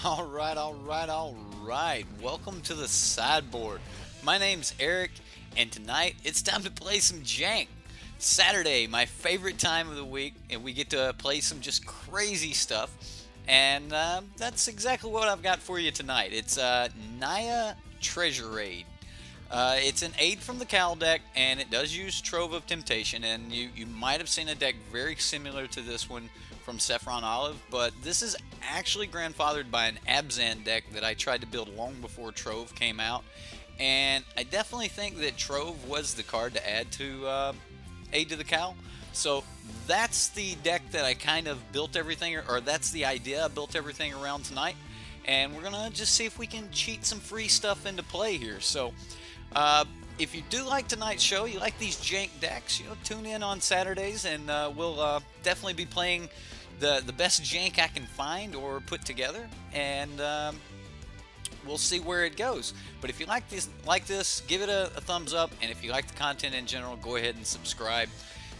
All right. Welcome to the Sideboard. My name's Eric, and tonight it's time to play some Jank. Saturday, my favorite time of the week, and we get to play some just crazy stuff. And that's exactly what I've got for you tonight. It's Naya Tresuraid. It's an aid from the Cowl deck, and it does use Trove of Temptation, and you might have seen a deck very similar to this one from Saffron Olive, but this is actually grandfathered by an Abzan deck that I tried to build long before Trove came out, and I definitely think that Trove was the card to add to Aid to the Cowl. So that's the deck that I kind of built everything, or that's the idea I built everything around tonight, and we're gonna just see if we can cheat some free stuff into play here. So if you do like tonight's show, you like these Jank decks, tune in on Saturdays, and we'll definitely be playing the best Jank I can find or put together, and we'll see where it goes. But if you like this, give it a thumbs up, and if you like the content in general, go ahead and subscribe.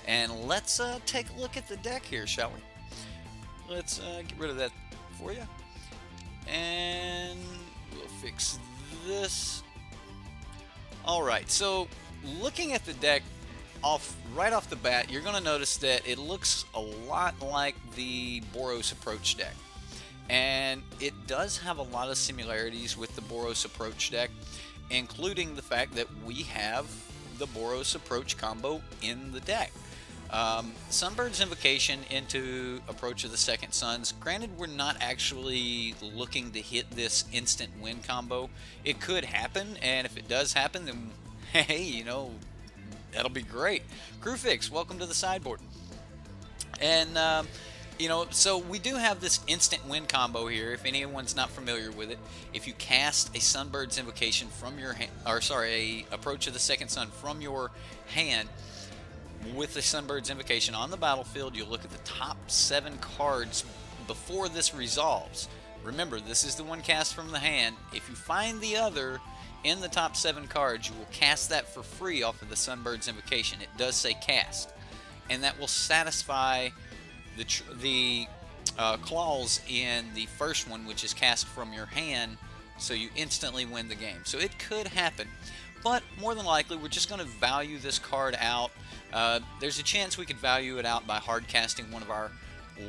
And let's take a look at the deck here, shall we? Let's get rid of that for you, and we'll fix this. Alright, so looking at the deck right off the bat, you're going to notice that it looks a lot like the Boros Approach deck. And it does have a lot of similarities with the Boros Approach deck, including the fact that we have the Boros Approach combo in the deck. Sunbird's Invocation into Approach of the Second Suns. Granted, we're not actually looking to hit this instant win combo. It could happen, and if it does happen, then hey, that'll be great. Crewfix, welcome to the Sideboard. And so we do have this instant win combo here. If anyone's not familiar with it, if you cast a Sunbird's Invocation from your hand, or sorry, a Approach of the Second Sun from your hand, with the Sunbird's Invocation on the battlefield, you'll look at the top 7 cards before this resolves. Remember, this is the one cast from the hand. If you find the other in the top 7 cards, you will cast that for free off of the Sunbird's Invocation. It does say cast, and that will satisfy the clause in the first one, which is cast from your hand, so you instantly win the game. So it could happen, but more than likely we're just going to value this card out. There's a chance we could value it out by hard casting one of our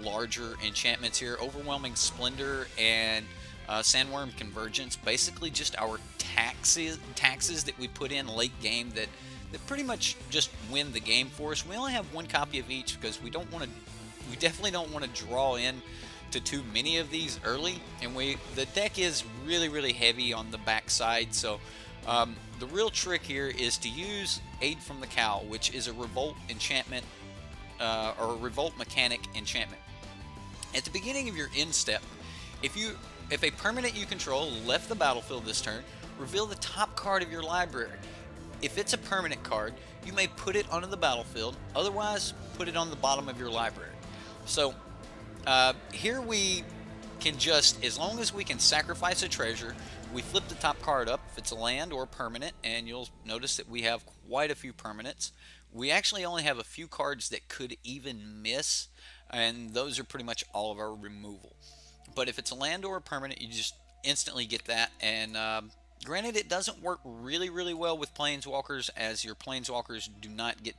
larger enchantments here. Overwhelming Splendor and Sandworm Convergence, basically just our taxes that we put in late game that pretty much just win the game for us. We only have one copy of each because we definitely don't want to draw in to too many of these early, and the deck is really heavy on the backside. So the real trick here is to use Aid from the Cowl, which is a Revolt enchantment, or a Revolt mechanic enchantment. At the beginning of your end step, if a permanent you control left the battlefield this turn, reveal the top card of your library. If it's a permanent card, you may put it onto the battlefield, otherwise put it on the bottom of your library. So here we can just, as long as we can sacrifice a treasure, we flip the top card up if it's a land or permanent, and you'll notice that we have quite a few permanents. We actually only have a few cards that could even miss, and those are pretty much all of our removal. But if it's a land or a permanent, you just instantly get that. And granted, it doesn't work really well with planeswalkers, as your planeswalkers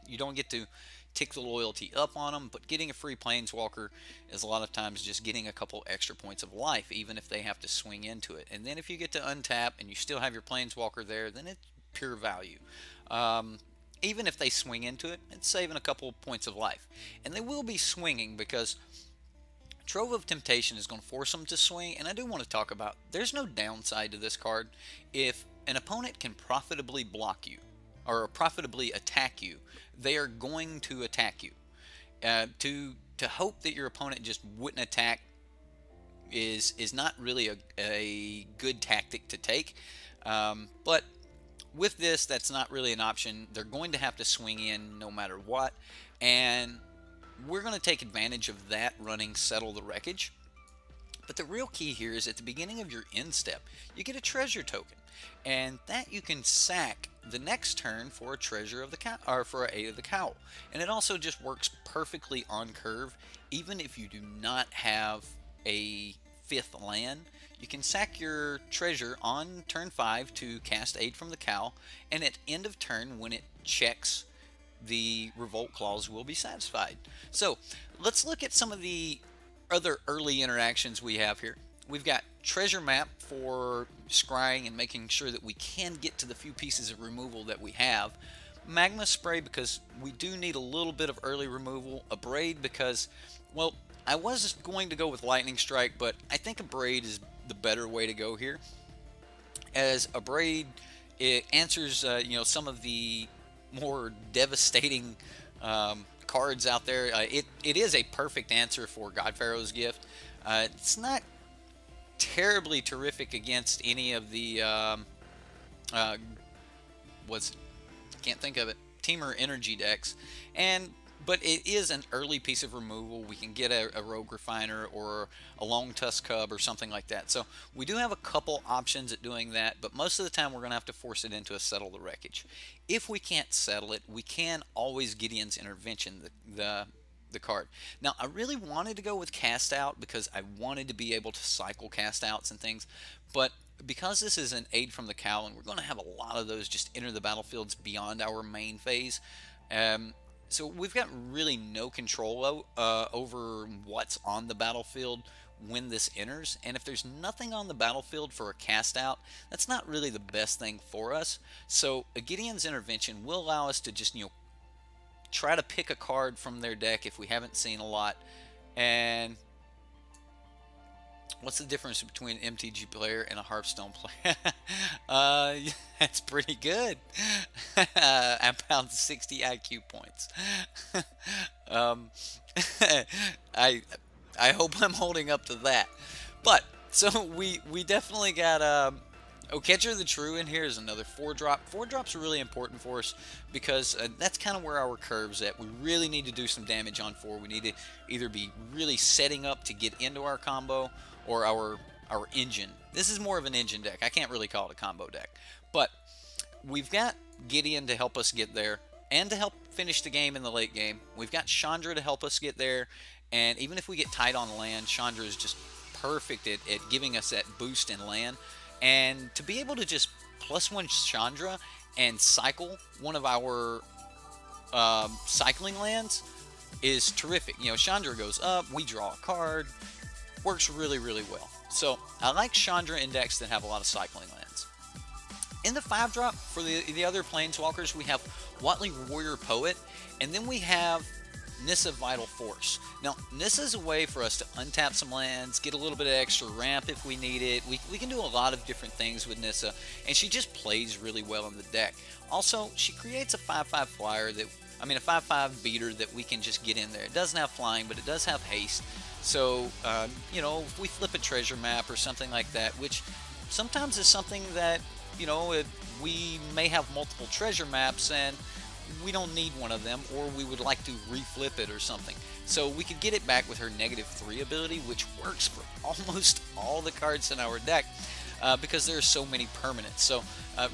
you don't get to tick the loyalty up on them, but getting a free planeswalker is a lot of times just getting a couple extra points of life, even if they have to swing into it. And then if you get to untap and you still have your planeswalker there, then it's pure value. Even if they swing into it, it's saving a couple points of life. And they will be swinging because Trove of Temptation is going to force them to swing, and I do want to talk about, there's no downside to this card. If an opponent can profitably block you, or profitably attack you, they are going to attack you. To hope that your opponent just wouldn't attack is not really a good tactic to take. But with this, that's not really an option. They're going to have to swing in no matter what, and we're going to take advantage of that running Settle the Wreckage. But the real key here is at the beginning of your end step, you get a treasure token, and that you can sack the next turn for a treasure of the cowl, or for a Aid of the Cowl. And it also just works perfectly on curve, even if you do not have a 5th land, you can sack your treasure on turn 5 to cast Aid from the Cowl, and at end of turn, when it checks, the Revolt Clause will be satisfied. So let's look at some of the other early interactions we have here. We've got Treasure Map for scrying and making sure that we can get to the few pieces of removal that we have. Magma Spray because we do need a little bit of early removal. Abrade because, well, I was going to go with Lightning Strike, but I think Abrade is the better way to go here. As Abrade, it answers you know, some of the more devastating cards out there. It is a perfect answer for God Pharaoh's Gift. It's not terribly terrific against any of the can't think of it, Temur energy decks, but it is an early piece of removal. We can get a Rogue Refiner or a Long Tusk Cub or something like that. So we do have a couple options at doing that, but most of the time we're going to have to force it into a Settle the Wreckage. If we can't settle it, we can always Gideon's Intervention the card. Now, I really wanted to go with Cast Out because I wanted to be able to cycle Cast Outs and things, but because this is an Aid from the Cowl, and we're going to have a lot of those just enter the battlefields beyond our main phase, so we've got really no control over what's on the battlefield when this enters, and if there's nothing on the battlefield for a Cast Out, that's not really the best thing for us. So a Gideon's Intervention will allow us to just, you know, try to pick a card from their deck if we haven't seen a lot. And what's the difference between an MTG player and a Hearthstone player? That's pretty good. I'm down to 60 IQ points. I hope I'm holding up to that. But so we definitely got Oketra the True in here is another 4-drop. 4-drops are really important for us because that's kind of where our curve's at. We really need to do some damage on 4. We need to either be really setting up to get into our combo or our engine. This is more of an engine deck. I can't really call it a combo deck. But we've got Gideon to help us get there and to help finish the game in the late game. We've got Chandra to help us get there. And even if we get tight on land, Chandra is just perfect at giving us that boost in land. And to be able to just +1 Chandra and cycle one of our cycling lands is terrific. You know, Chandra goes up, we draw a card, works really, really well. So I like Chandra index that have a lot of cycling lands. In the 5-drop, for the other Planeswalkers, we have Wreckage Warrior Poet, and then we have Nissa Vital Force. Now, Nissa is a way for us to untap some lands, get a little bit of extra ramp if we need it. We can do a lot of different things with Nissa, and she just plays really well in the deck. Also, she creates a 5/5 flyer that, I mean, a 5/5 beater that we can just get in there. It doesn't have flying, but it does have haste. So, you know, if we flip a treasure map or something like that, which sometimes is something that, you know, we may have multiple treasure maps and we don't need one of them, or we would like to reflip it or something. So we could get it back with her -3 ability, which works for almost all the cards in our deck because there are so many permanents. So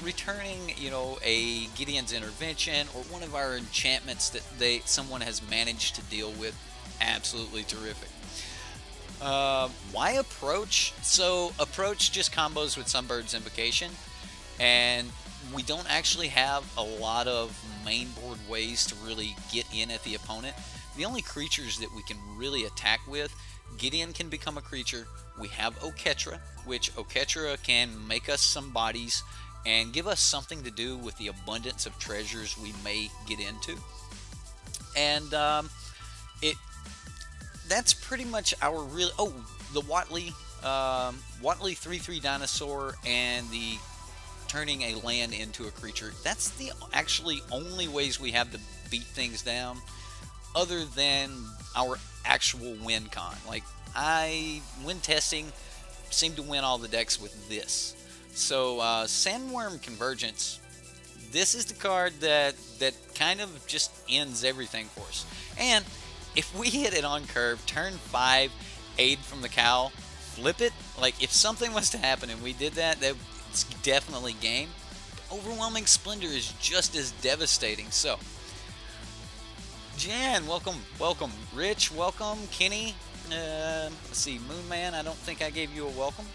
returning, you know, a Gideon's Intervention or one of our enchantments that someone has managed to deal with, absolutely terrific. Why Approach? So Approach just combos with Sunbird's Invocation, and we don't actually have a lot of main board ways to really get in at the opponent. The only creatures that we can really attack with, Gideon can become a creature. We have Oketra, which Oketra can make us some bodies and give us something to do with the abundance of treasures we may get into. And that's pretty much our real... Oh, the Watley 3/3 dinosaur and the turning a land into a creature. That's the actually only ways we have to beat things down, other than our actual win con. Like, when testing, seem to win all the decks with this. So Sandworm Convergence, this is the card that kind of just ends everything for us. And if we hit it on curve, turn 5, Aid from the Cowl, flip it, like if something was to happen and we did that, it's definitely game. Overwhelming Splendor is just as devastating. So, Jan, welcome. Rich, welcome. Kenny, Let's see, Moon Man. I don't think I gave you a welcome.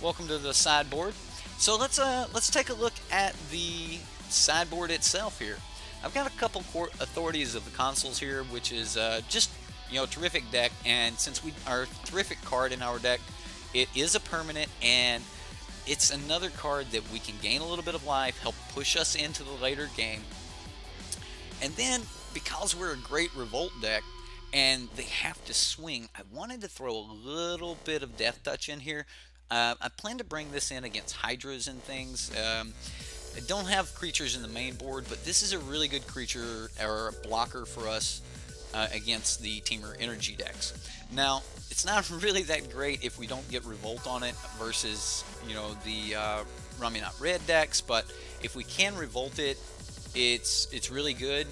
Welcome to the sideboard. So let's take a look at the sideboard itself here. I've got a couple authorities of the consoles here, which is just terrific deck. And since our terrific card in our deck, it is a permanent, and it's another card that we can gain a little bit of life, help push us into the later game. And then because we're a great revolt deck and they have to swing, I wanted to throw a little bit of Death Touch in here. I plan to bring this in against Hydras and things. I don't have creatures in the main board, but this is a really good creature or a blocker for us against the Temur energy decks. Now, it's not really that great if we don't get Revolt on it versus, the Raminot Red decks, but if we can Revolt it, it's really good.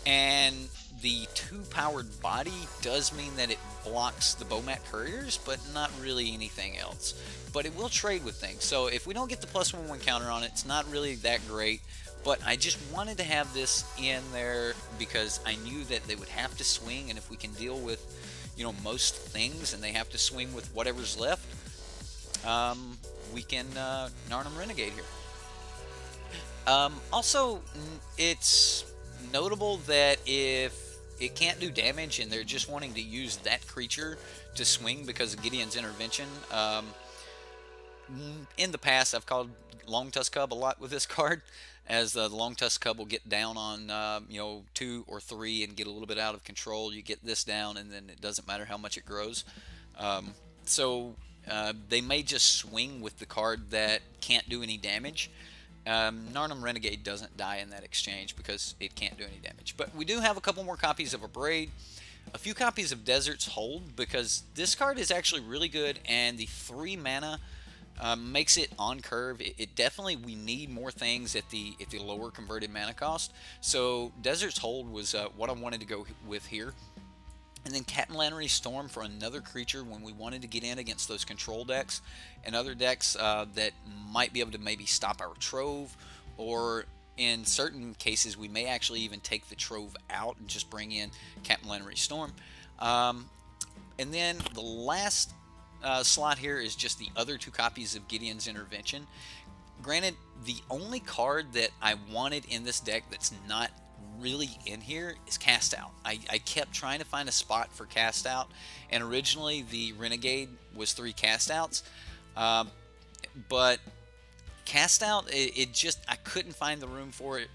And the 2-powered body does mean that it blocks the Bomat Couriers, but not really anything else. But it will trade with things. So if we don't get the +1/+1 counter on it, it's not really that great. But I just wanted to have this in there because I knew that they would have to swing, and if we can deal with, most things, and they have to swing with whatever's left, we can Narnum Renegade here. Also, it's notable that if it can't do damage and they're just wanting to use that creature to swing because of Gideon's intervention, in the past I've called Long Tusk Cub a lot with this card, as the Long Tusk Cub will get down on 2 or 3 and get a little bit out of control. You get this down and then it doesn't matter how much it grows. So they may just swing with the card that can't do any damage. Narnum Renegade doesn't die in that exchange because it can't do any damage. But we do have a couple more copies of Abrade, a few copies of Desert's Hold, because this card is actually really good, and the 3 mana makes it on curve. It definitely, we need more things at the lower converted mana cost. So Desert's Hold was what I wanted to go with here. And then Catalanary Storm for another creature when we wanted to get in against those control decks and other decks that might be able to maybe stop our Trove, or in certain cases we may actually even take the Trove out and just bring in Catalanary Storm. And then the last slot here is just the other 2 copies of Gideon's Intervention. Granted, the only card that I wanted in this deck that's not really in here is Cast Out. I kept trying to find a spot for Cast Out, and originally the Renegade was 3 Cast Outs, but Cast Out, it just, I couldn't find the room for it.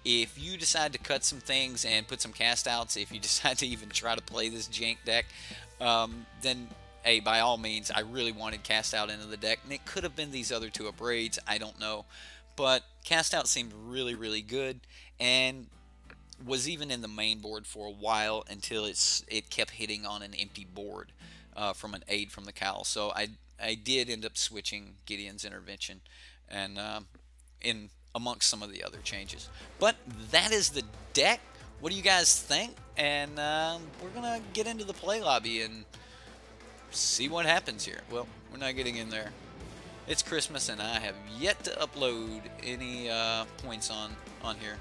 If you decide to cut some things and put some Cast Outs, if you decide to even try to play this Jank deck, then hey, by all means, I really wanted Cast Out into the deck, and it could have been these other 2 Abrades, I don't know, but Cast Out seemed really, really good, and was even in the main board for a while until it kept hitting on an empty board from an aid from the Cowl. So I did end up switching Gideon's Intervention and in amongst some of the other changes. But that is the deck. What do you guys think? And we're gonna get into the play lobby and see what happens here. Well, we're not getting in there. It's Christmas and I have yet to upload any points on here.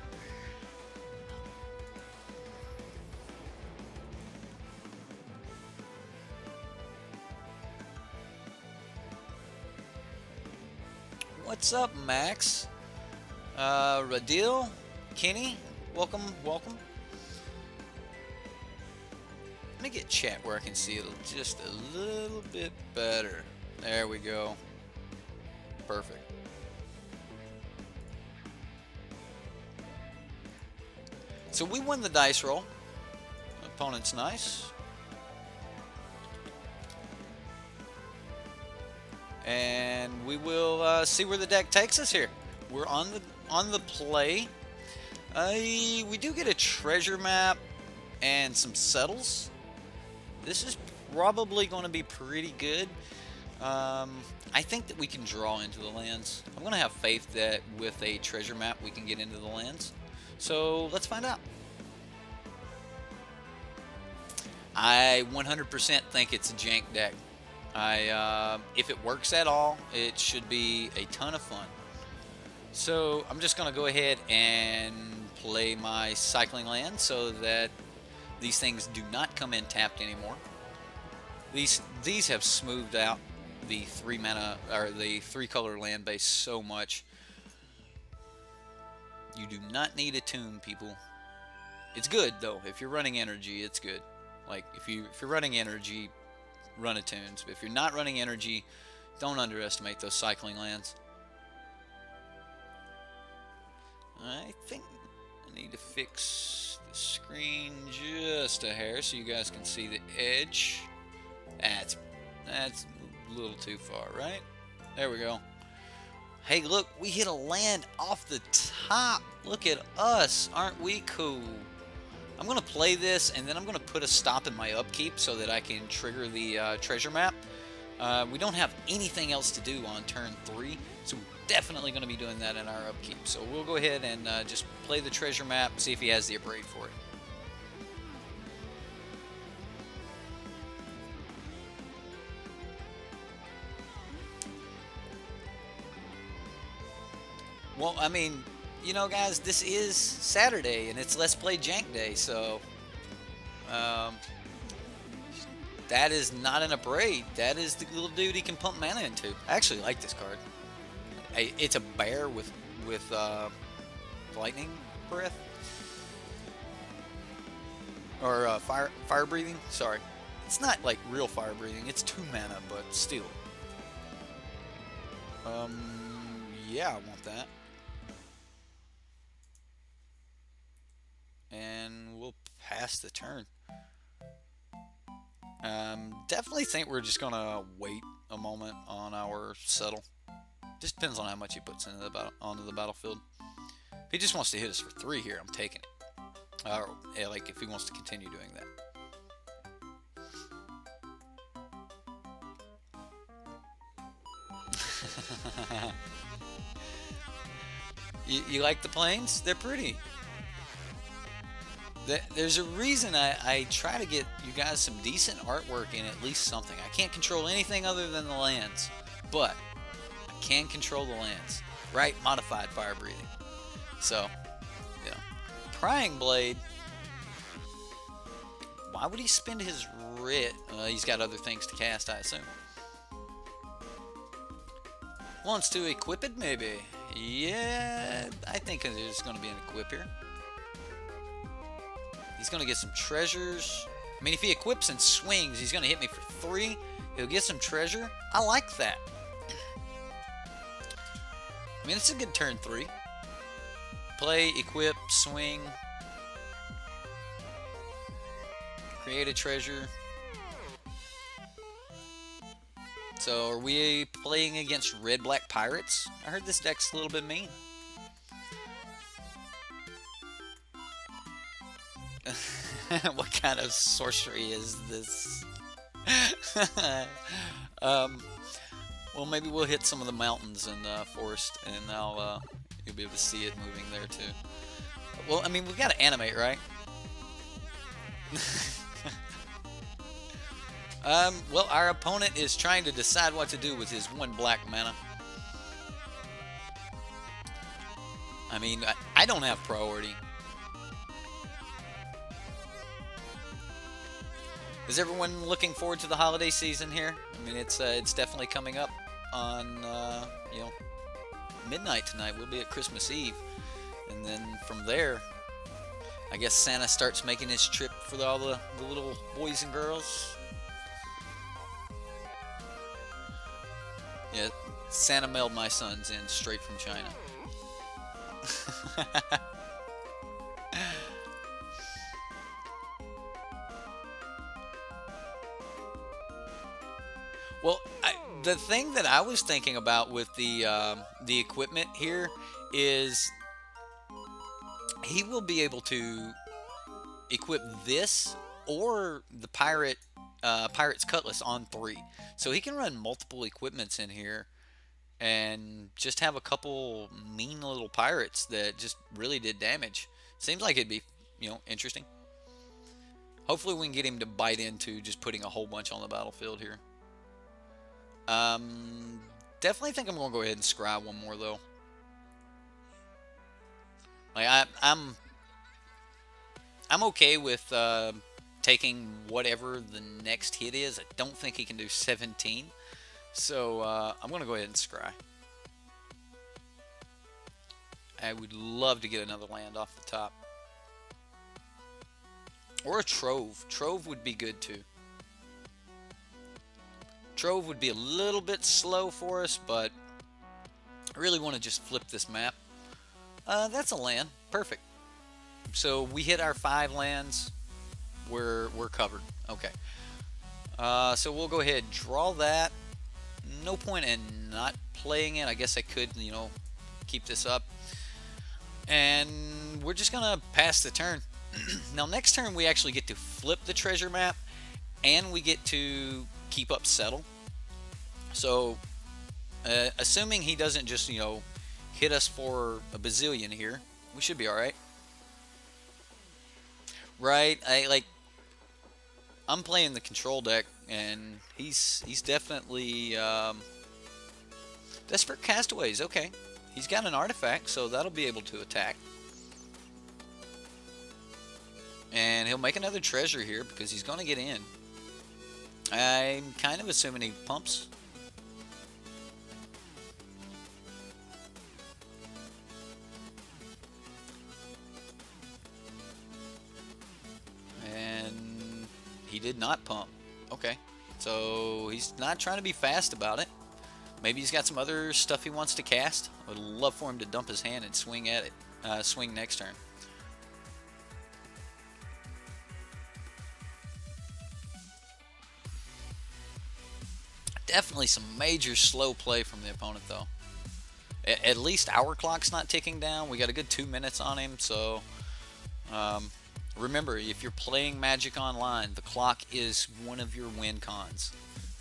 What's up, Max? Radil? Kenny? Welcome, welcome. Let me get chat where I can see it just a little bit better. There we go. Perfect. So we won the dice roll. Opponent's nice. And we will see where the deck takes us here. We're on the play. We do get a treasure map and some settles. This is probably going to be pretty good. I think that we can draw into the lands. I'm going to have faith that with a treasure map we can get into the lands. So let's find out. I 100% think it's a Jank deck. If it works at all, it should be a ton of fun. So I'm just going to go ahead and play my cycling land so that these things do not come in tapped anymore. These have smoothed out the 3 mana or the 3 color land base so much. You do not need a tune, people. It's good though. If you're running energy, it's good. Like if you're running energy, run a tunes. But if you're not running energy, don't underestimate those cycling lands. I think I need to fix the screen just a hair so you guys can see the edge. That's a little too far, right? There we go. Hey, look, we hit a land off the top. Look at us. Aren't we cool? I'm going to play this, and then I'm going to put a stop in my upkeep so that I can trigger the treasure map. We don't have anything else to do on turn 3, so we're definitely going to be doing that in our upkeep. So we'll go ahead and just play the treasure map, see if he has the Abrade for it. Well, I mean, you know, guys, this is Saturday, and it's Let's Play Jank Day, so that is not an Abrade. That is the little dude he can pump mana into. I actually like this card. It's a bear with lightning breath, or fire breathing. Sorry, it's not like real fire breathing. It's 2 mana, but still. Yeah, I want that. And we'll pass the turn. Definitely think we're just gonna wait a moment on our settle. Just depends on how much he puts into the onto the battlefield. If he just wants to hit us for 3 here, I'm taking it. Or like if he wants to continue doing that. You like the planes? They're pretty. There's a reason I try to get you guys some decent artwork in at least something. I can't control anything other than the lands, but I can control the lands. Right? Modified fire breathing. So, you know. Prying Blade. Why would he spend his writ? He's got other things to cast, I assume. Wants to equip it, maybe. Yeah, I think there's going to be an equip here. He's going to get some treasures. I mean, if he equips and swings, he's going to hit me for 3. He'll get some treasure. I like that. I mean, it's a good turn 3. Play, equip, swing. Create a treasure. So, are we playing against red-black pirates? I heard this deck's a little bit mean. What kind of sorcery is this? Well, maybe we'll hit some of the mountains and forest, and you'll be able to see it moving there too. Well, I mean, we've got to animate, right? Well, our opponent is trying to decide what to do with his 1 black mana. I mean, I don't have priority. Is everyone looking forward to the holiday season here? I mean, it's definitely coming up on you know, midnight tonight. We'll be at Christmas Eve, and then from there, I guess Santa starts making his trip for all the little boys and girls. Yeah, Santa mailed my sons in straight from China. Well, the thing that I was thinking about with the equipment here is he will be able to equip this or the Pirate's Cutlass on 3. So he can run multiple equipments in here and just have a couple mean little pirates that just really did damage. Seems like it'd be, you know, interesting. Hopefully we can get him to bite into just putting a whole bunch on the battlefield here. Definitely think I'm going to go ahead and scry one more though. Like I'm okay with taking whatever the next hit is. I don't think he can do 17. So I'm going to go ahead and scry. I would love to get another land off the top. Or a Trove. Trove would be good too. Trove would be a little bit slow for us, but I really want to just flip this map. That's a land. Perfect. So we hit our 5 lands. We're covered. Okay. So we'll go ahead, draw that. No point in not playing it. I guess I could, you know, keep this up. And we're just going to pass the turn. Now, next turn, we actually get to flip the treasure map, and we get to keep up settle. So, assuming he doesn't just, you know, hit us for a bazillion here, we should be alright. Right? I'm playing the control deck, and he's definitely Desperate Castaways. Okay, he's got an artifact, so that'll be able to attack, and he'll make another treasure here because he's going to get in. I'm kind of assuming he pumps. And he did not pump. Okay, so he's not trying to be fast about it. Maybe he's got some other stuff he wants to cast. I would love for him to dump his hand and swing at it. Swing next turn. Definitely some major slow play from the opponent, though. At least our clock's not ticking down. We got a good 2 minutes on him, so remember, if you're playing Magic Online, the clock is one of your win cons.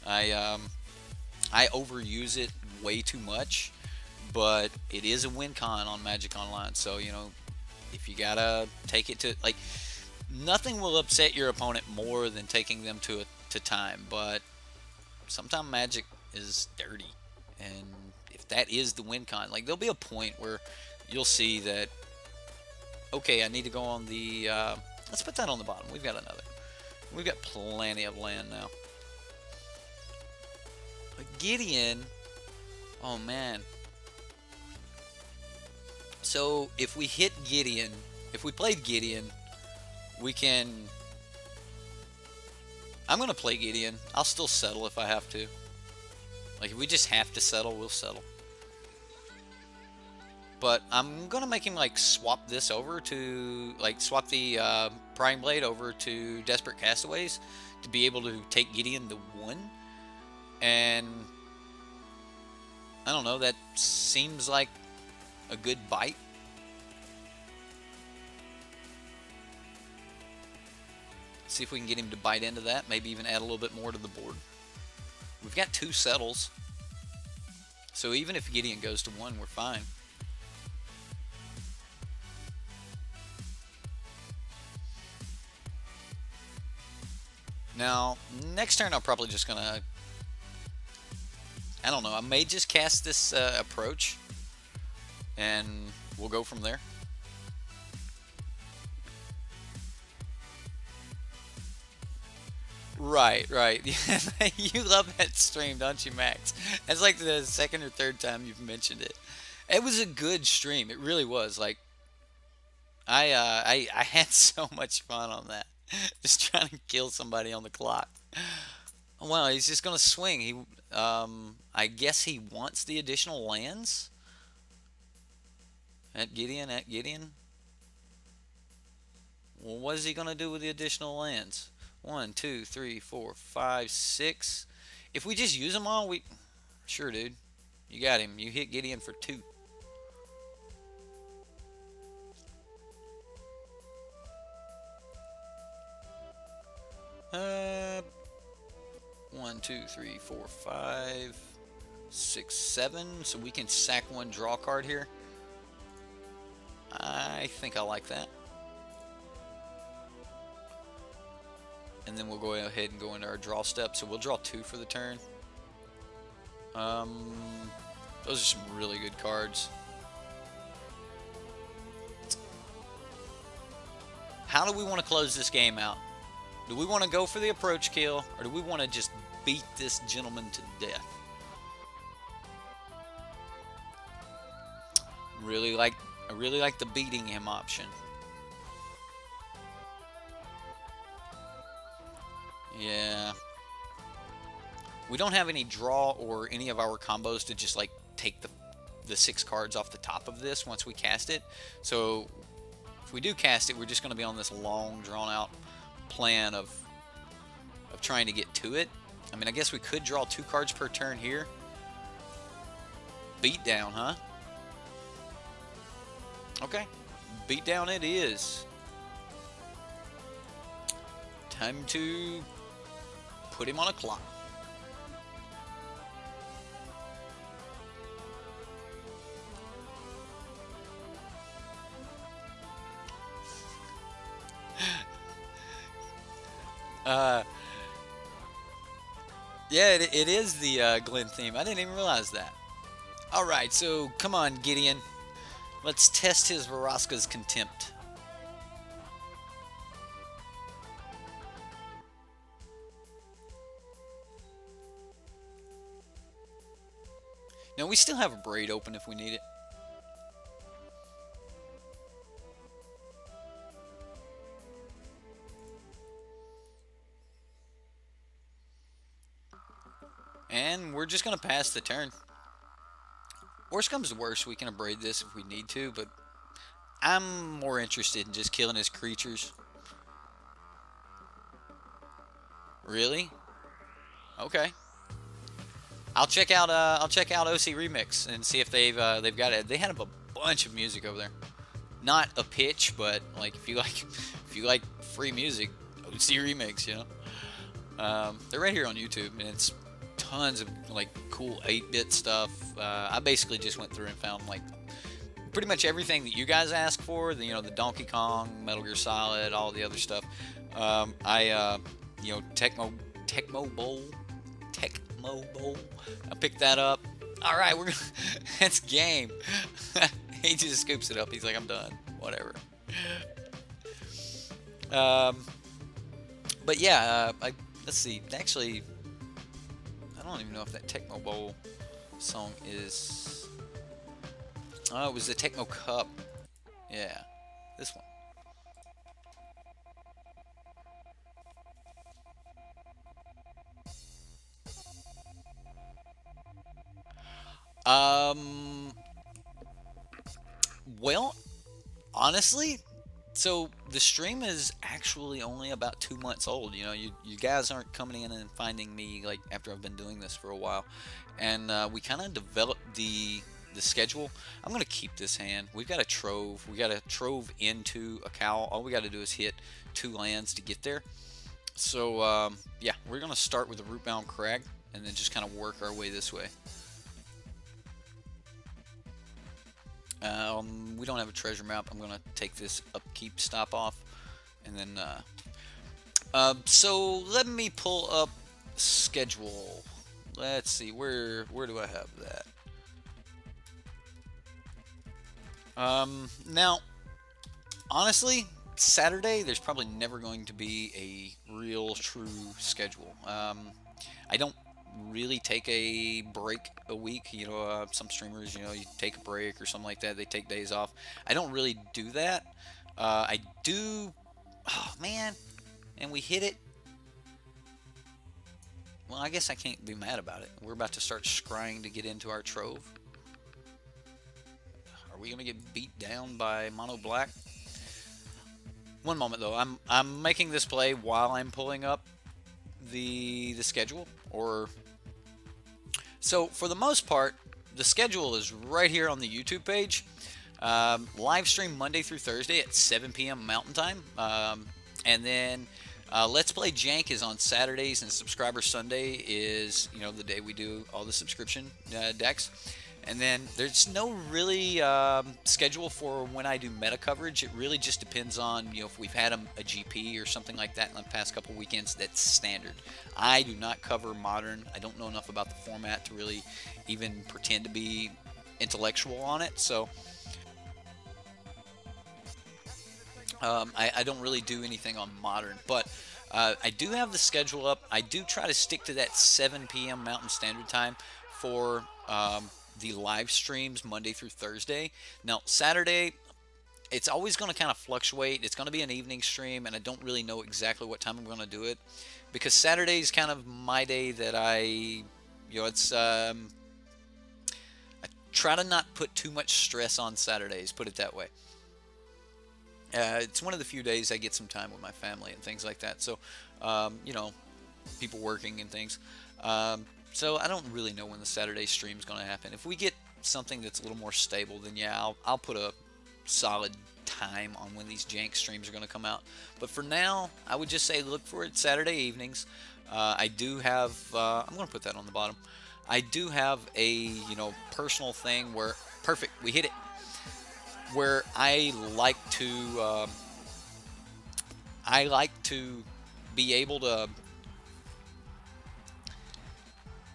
I overuse it way too much, but it is a win con on Magic Online. So, you know, if you gotta take it to, like, nothing will upset your opponent more than taking them to time, but sometimes Magic is dirty, and if that is the win con, like, there'll be a point where you'll see that, okay, I need to go on the, let's put that on the bottom. We've got another. We've got plenty of land now. But Gideon, oh man. So if we hit Gideon, if we played Gideon, we can, I'm going to play Gideon. I'll still settle if I have to. Like, if we just have to settle, we'll settle. But I'm going to make him, like, swap this over to, like, swap the Prying Blade over to Desperate Castaways to be able to take Gideon to 1. And I don't know, that seems like a good bite. See if we can get him to bite into that. Maybe even add a little bit more to the board. We've got 2 settles. So even if Gideon goes to 1, we're fine. Now, next turn I'm probably just gonna, I don't know, I may just cast this approach, and we'll go from there. Right. You love that stream, don't you, Max? That's like the 2nd or 3rd time you've mentioned it. It was a good stream. It really was. Like, I had so much fun on that. Just trying to kill somebody on the clock. Oh, wow, he's just gonna swing. He, I guess he wants the additional lands. At Gideon. Well, what is he gonna do with the additional lands? 1, 2, 3, 4, 5, 6. If we just use them all, we, sure, dude. You got him. You hit Gideon for 2. Uh, 1, 2, 3, 4, 5, 6, 7. So we can sack 1 draw card here. I think I like that. And then we'll go ahead and go into our draw step. So we'll draw 2 for the turn. Those are some really good cards. How do we want to close this game out? Do we want to go for the approach kill, or do we want to just beat this gentleman to death? I really like the beating him option. Yeah. We don't have any draw or any of our combos to just like take the 6 cards off the top of this once we cast it. So if we do cast it, we're just going to be on this long drawn out plan of trying to get to it. I mean, I guess we could draw 2 cards per turn here. Beat down, huh? Okay. Beat down it is. Time to put him on a clock. Yeah, it is the Glen theme. I didn't even realize that. Alright, so come on, Gideon. Let's test his Vraska's Contempt. Now, we still have a braid open if we need it. And we're just going to pass the turn. Worst comes to worst, we can abrade this if we need to, but I'm more interested in just killing his creatures. Really? Okay. I'll check out OC Remix and see if they've got it. They had a bunch of music over there. Not a pitch, but like if you like free music, OC Remix, you know. They're right here on YouTube, and it's tons of like cool 8-bit stuff. I basically just went through and found like pretty much everything that you guys ask for. The Donkey Kong, Metal Gear Solid, all the other stuff. Tecmo Bowl. I picked that up. All right, we're gonna that's game. He just scoops it up. He's like, I'm done. Whatever. But yeah, let's see. Actually, I don't even know if that Tecmo Bowl song is. Oh, it was the Tecmo Cup. Yeah, this one. Well, honestly, so the stream is actually only about 2 months old. You know, you guys aren't coming in and finding me like after I've been doing this for a while, and we kind of developed the schedule. I'm gonna keep this hand. We've got a Trove. We got a Trove into a Cowl. All we got to do is hit 2 lands to get there. So yeah, we're gonna start with the Rootbound Crag and then just kind of work our way this way. We don't have a treasure map. I'm gonna take this upkeep stop off, and then so let me pull up schedule. Let's see, where do I have that? Now, honestly, Saturday there's probably never going to be a real true schedule. I don't really take a break a week. You know, some streamers, you take a break or something like that. They take days off. I don't really do that. I do. Oh man, and we hit it. Well, I guess I can't be mad about it. We're about to start scrying to get into our Trove. Are we gonna get beat down by Mono Black? One moment though. I'm making this play while I'm pulling up the schedule. So for the most part, the schedule is right here on the YouTube page. Live stream Monday through Thursday at 7 p.m. Mountain Time, and then Let's Play Jank is on Saturdays, and Subscriber Sunday is the day we do all the subscription decks. And then there's no really schedule for when I do meta coverage. It really just depends on if we've had a GP or something like that in the past couple weekends. That's standard. I do not cover Modern. I don't know enough about the format to really even pretend to be intellectual on it. So I don't really do anything on Modern. But I do have the schedule up. I do try to stick to that 7 p.m. Mountain Standard Time for the live streams Monday through Thursday. Now, Saturday, it's always going to kind of fluctuate. It's going to be an evening stream, and I don't really know exactly what time I'm going to do it, because Saturday is kind of my day that it's I try to not put too much stress on Saturdays, put it that way. It's one of the few days I get some time with my family and things like that. So, you know, people working and things. So I don't really know when the Saturday stream is going to happen. If we get something that's a little more stable, then yeah, I'll put a solid time on when these Jank streams are going to come out. But for now, I would just say look for it Saturday evenings. I do have, I'm going to put that on the bottom. I do have a, you know, personal thing where, perfect, we hit it, where I like to be able to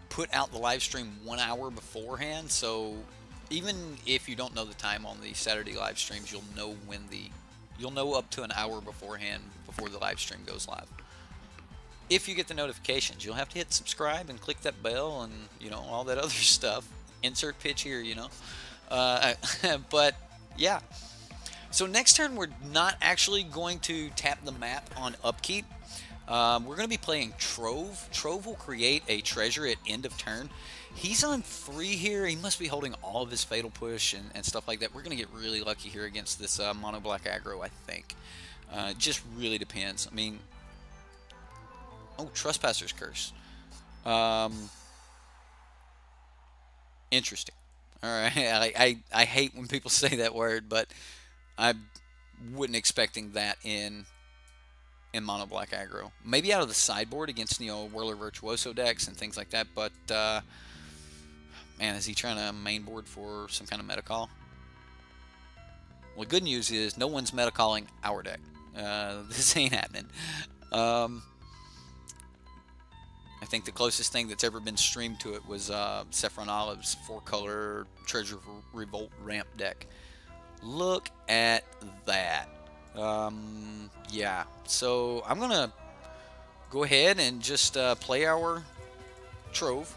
put out the live stream 1 hour beforehand. So even if you don't know the time on the Saturday live streams, you'll know up to an hour beforehand before the live stream goes live. If you get the notifications, you'll have to hit subscribe and click that bell and, you know, all that other stuff. Insert pitch here, you know. But yeah. So next turn, we're not actually going to tap the map on upkeep. We're going to be playing Trove. Trove will create a treasure at end of turn. He's on 3 here. He must be holding all of his Fatal Push and stuff like that. We're going to get really lucky here against this mono black aggro, I think. It just really depends. I mean, oh, Trespasser's Curse. Interesting. All right, I hate when people say that word, but I wouldn't expecting that in mono black aggro. Maybe out of the sideboard against, you know, Whirler Virtuoso decks and things like that. But man, is he trying to main board for some kind of meta call? Well, the good news is no one's meta calling our deck. This ain't happening. I think the closest thing that's ever been streamed to it was Saffron Olive's 4-color Treasure Revolt ramp deck. Look at that. Yeah, so I'm going to go ahead and just play our Trove.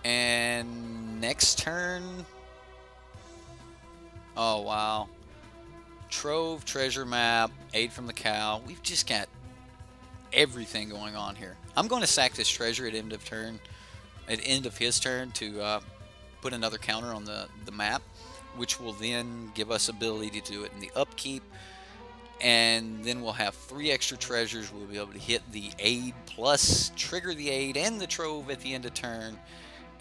And next turn... Oh, wow. Trove, treasure map, aid from the Cowl. We've just got everything going on here. I'm going to sack this treasure at end of turn, at end of his turn, to put another counter on the map, which will then give us ability to do it in the upkeep, and then we'll have 3 extra treasures. We'll be able to hit the aid plus trigger the aid and the Trove at the end of turn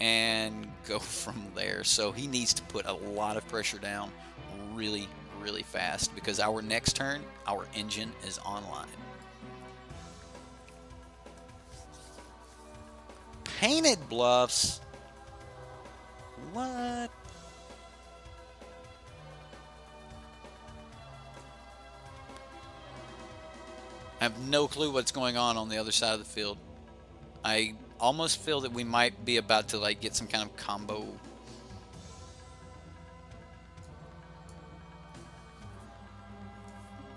and go from there. So he needs to put a lot of pressure down really, really fast, because our next turn, our engine is online. Painted Bluffs? What? I have no clue what's going on the other side of the field. I almost feel that we might be about to like get some kind of combo.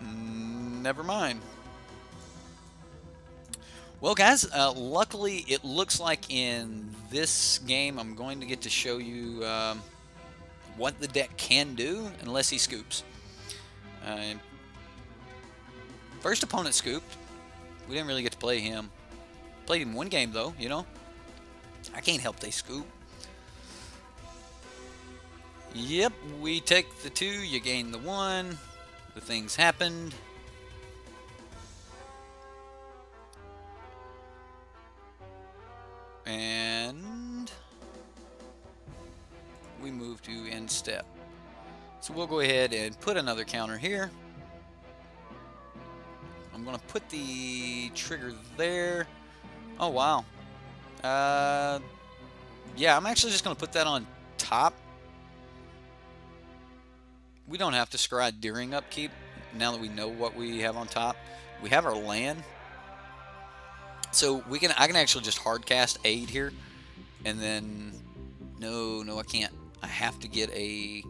Never mind. Well, guys, luckily it looks like in this game I'm going to get to show you what the deck can do, unless he scoops. First opponent scooped. We didn't really get to play him. Played him one game, though, you know. I can't help they scoop. Yep, we take the 2, you gain the 1. The things happened. And we move to end step. So we'll go ahead and put another counter here. I'm going to put the trigger there. Oh, wow. Yeah, I'm actually just going to put that on top. We don't have to scry during upkeep now that we know what we have on top. We have our land. So I can actually just hard cast aid here, and then no, I can't. I have to get a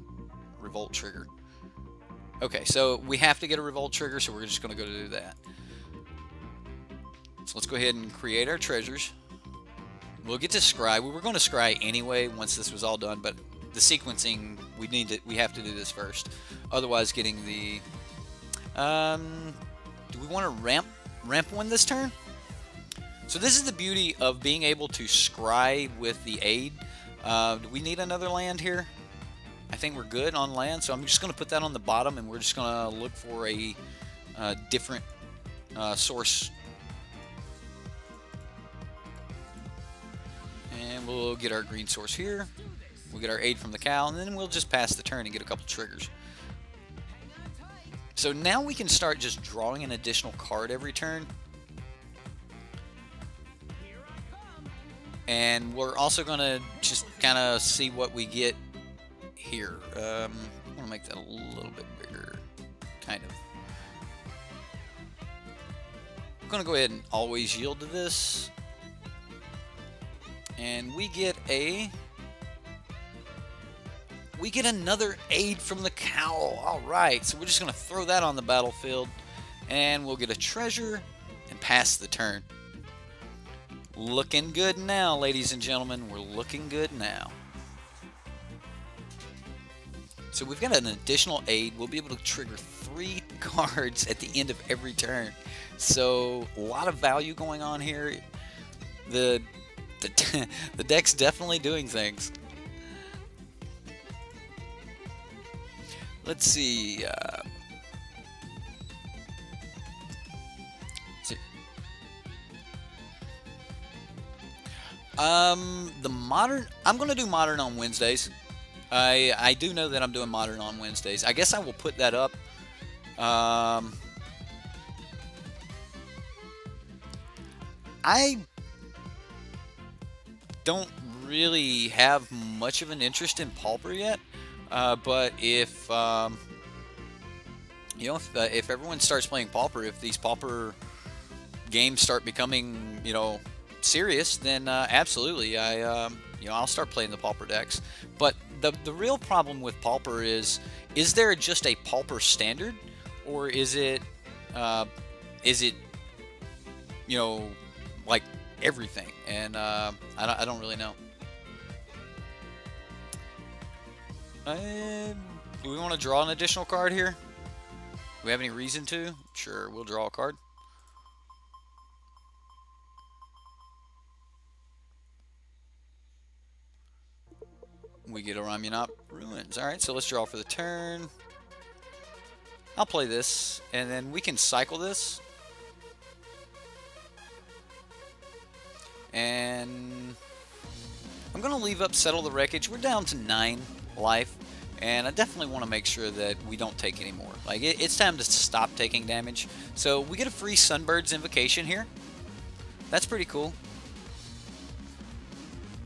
revolt trigger. Okay, so we have to get a revolt trigger, so we're just going to go to do that. So let's go ahead and create our treasures. We'll get to scry. We were going to scry anyway once this was all done, but the sequencing, we have to do this first. Otherwise, getting the do we want to ramp one this turn? So this is the beauty of being able to scry with the aid. Do we need another land here? I think we're good on land, so I'm just going to put that on the bottom, and we're just going to look for a different source. And we'll get our green source here. We'll get our aid from the Cowl, and then we'll just pass the turn and get a couple triggers. So now we can start just drawing an additional card every turn. And we're also going to just kind of see what we get here. I'm going to make that a little bit bigger, kind of. I'm going to go ahead and always yield to this. And we get another aid from the Cowl. Alright, so we're just going to throw that on the battlefield. And we'll get a treasure and pass the turn. Looking good now, ladies and gentlemen. We're looking good now. So we've got an additional aid. We'll be able to trigger 3 cards at the end of every turn. So a lot of value going on here. The deck's definitely doing things. Let's see. The modern. I'm gonna do modern on Wednesdays. I do know that I'm doing modern on Wednesdays. I guess I will put that up. I don't really have much of an interest in Pauper yet, but if you know, if everyone starts playing Pauper, if these Pauper games start becoming, you know, serious, then absolutely, you know, I'll start playing the Pauper decks. But the real problem with Pauper is there just a Pauper standard, or is it you know, like everything? And I don't really know. Do we want to draw an additional card here? Do we have any reason to? Sure, we'll draw a card. We get a Ramunap Ruins. Alright, so let's draw for the turn. I'll play this, and then we can cycle this. And I'm going to leave up Settle the Wreckage. We're down to 9 life, and I definitely want to make sure that we don't take any more. Like, it's time to stop taking damage. So we get a free Sunbird's Invocation here. That's pretty cool.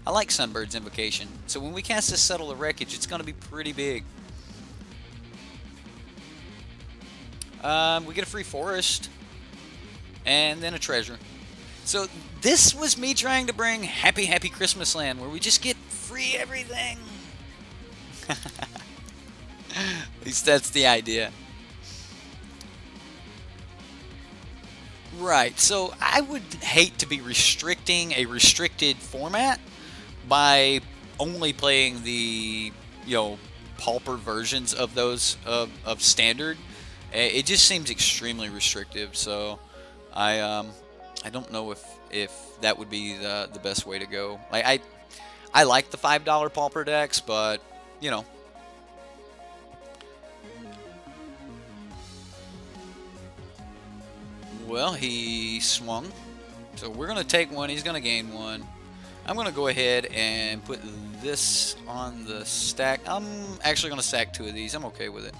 I like Sunbird's Invocation. So when we cast this Settle the Wreckage, it's going to be pretty big. We get a free Forest, and then a Treasure. So this was me trying to bring Happy Happy Christmas Land, where we just get free everything. At least that's the idea. Right, so I would hate to be restricting a restricted format by only playing the, you know, Pauper versions of those of Standard. It just seems extremely restrictive, so I don't know if that would be the best way to go. Like, I like the $5 Pauper decks, but you know. Well, he swung, so we're gonna take one. He's gonna gain one. I'm gonna go ahead and put this on the stack. I'm actually gonna stack 2 of these. I'm okay with it.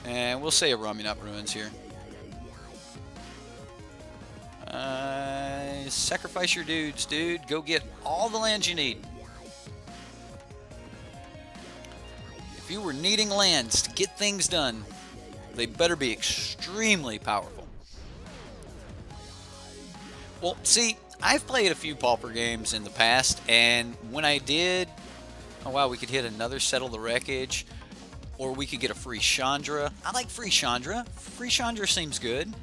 And we'll say a Ramunap Ruins here. Sacrifice your dudes, dude. Go get all the lands you need. If you were needing lands to get things done, they better be extremely powerful. Well, see, I've played a few Pauper games in the past, and when I did, oh wow, we could hit another Settle the Wreckage, or we could get a free Chandra. I like free Chandra. Free Chandra seems good.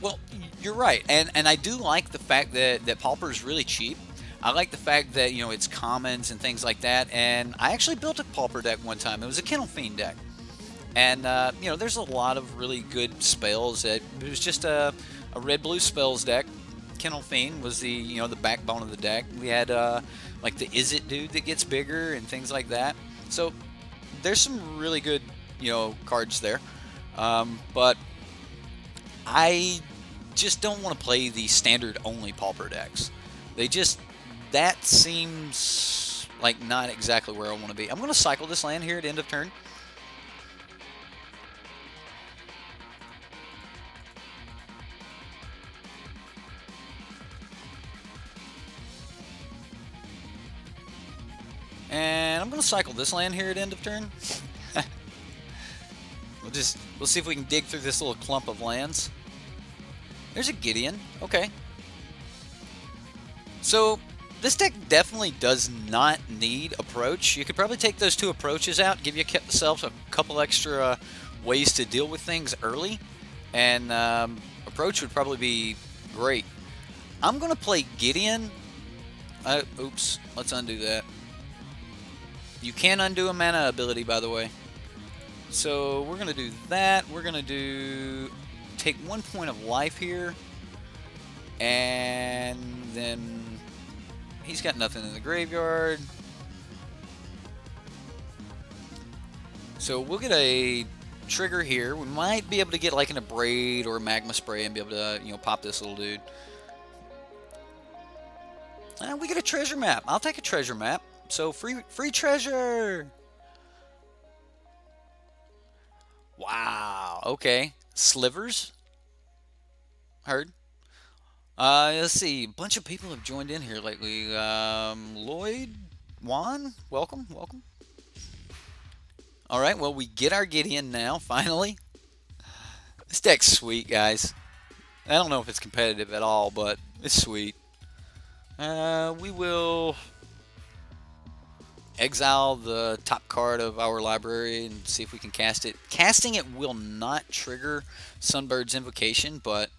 Well, you're right, and I do like the fact that Pauper is really cheap. I like the fact that it's commons and things like that. And I actually built a Pauper deck one time. It was a Kennel Fiend deck, and there's a lot of really good spells. It was just a red-blue spells deck. Kennel Fiend was the backbone of the deck. We had like the Is It dude that gets bigger and things like that. So there's some really good cards there, but I just don't want to play the standard only Pauper decks. That seems like not exactly where I want to be. I'm going to cycle this land here at end of turn. And I'm going to cycle this land here at end of turn. We'll see if we can dig through this little clump of lands. There's a Gideon. Okay. So this deck definitely does not need approach. You could probably take those 2 approaches out, give yourself a couple extra ways to deal with things early, and approach would probably be great. I'm going to play Gideon. Oops, let's undo that. You can undo a mana ability, by the way. So we're going to do that. We're going to take 1 point of life here, and then he's got nothing in the graveyard. So we'll get a trigger here. We might be able to get like an Abrade or a Magma Spray and be able to, pop this little dude. And we get a treasure map. I'll take a treasure map. So free treasure. Wow. Okay. Slivers. Heard. Let's see. A bunch of people have joined in here lately. Lloyd, Juan, welcome. All right. Well, we get our Gideon now. Finally. This deck's sweet, guys. I don't know if it's competitive at all, but it's sweet. We will exile the top card of our library and see if we can cast it. Casting it will not trigger Sunbird's invocation, but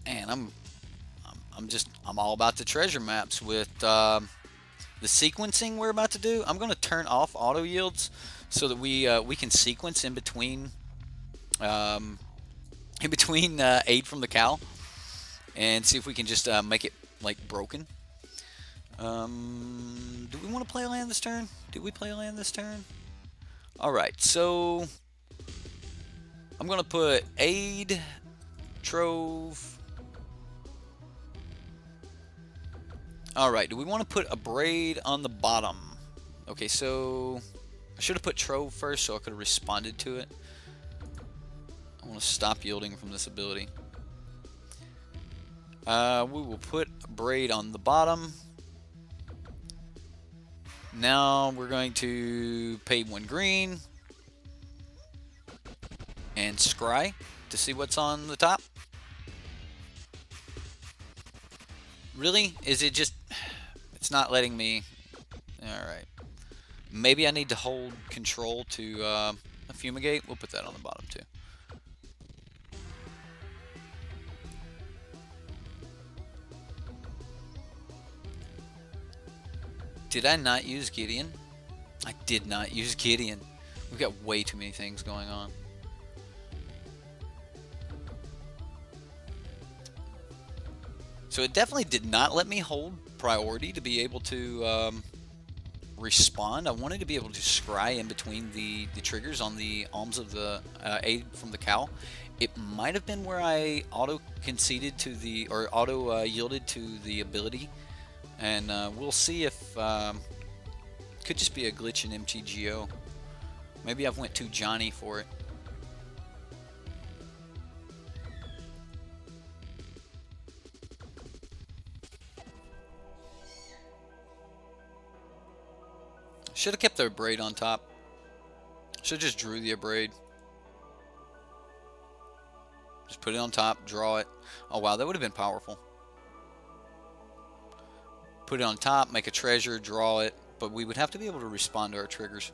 man, I'm all about the treasure maps with the sequencing we're about to do. I'm going to turn off auto yields so that we can sequence in between aid from the Cowl and see if we can just make it like broken. Do we want to play a land this turn? Did we play a land this turn? Alright, so I'm going to put Aid, Trove. Alright, do we want to put Abrade on the bottom? Okay, so I should have put Trove first so I could have responded to it. I want to stop yielding from this ability. We will put Abrade on the bottom. Now we're going to pay 1 green and scry to see what's on the top. Really? Is it just... It's not letting me... Alright. Maybe I need to hold control to a Fumigate. We'll put that on the bottom too. Did I not use Gideon? I did not use Gideon. We've got way too many things going on. So it definitely did not let me hold priority to be able to respond. I wanted to be able to scry in between the triggers on the alms of the aid from the Cowl. It might have been where I auto conceded to the, or auto yielded to the ability. And we'll see if could just be a glitch in MTGO. Maybe I've went too Johnny for it. Should have kept the Abrade on top. Should have just drew the Abrade. Just put it on top, draw it. Oh wow, that would have been powerful. Put it on top, make a treasure, draw it, but we would have to be able to respond to our triggers.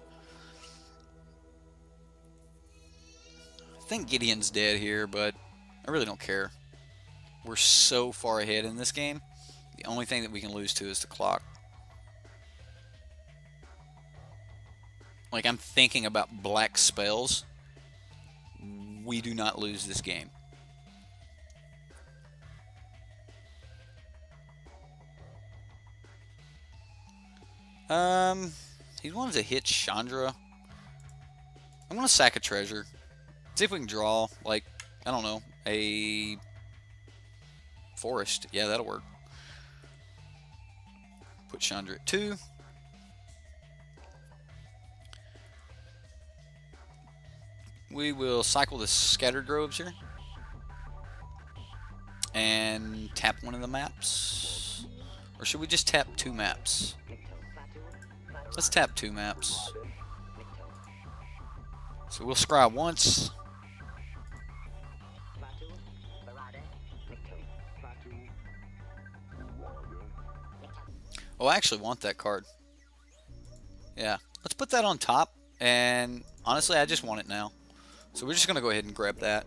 I think Gideon's dead here, but I really don't care. We're so far ahead in this game. The only thing that we can lose to is the clock. Like, I'm thinking about black spells. We do not lose this game. He wanted to hit Chandra. I'm gonna sack a treasure. See if we can draw, like, I don't know, a forest. Yeah, that'll work. Put Chandra at 2. We will cycle the Scattered Groves here. And tap one of the maps. Or should we just tap 2 maps? Let's tap 2 maps. So we'll scry once. Oh, I actually want that card. Yeah, let's put that on top. And honestly, I just want it now. So we're just going to go ahead and grab that.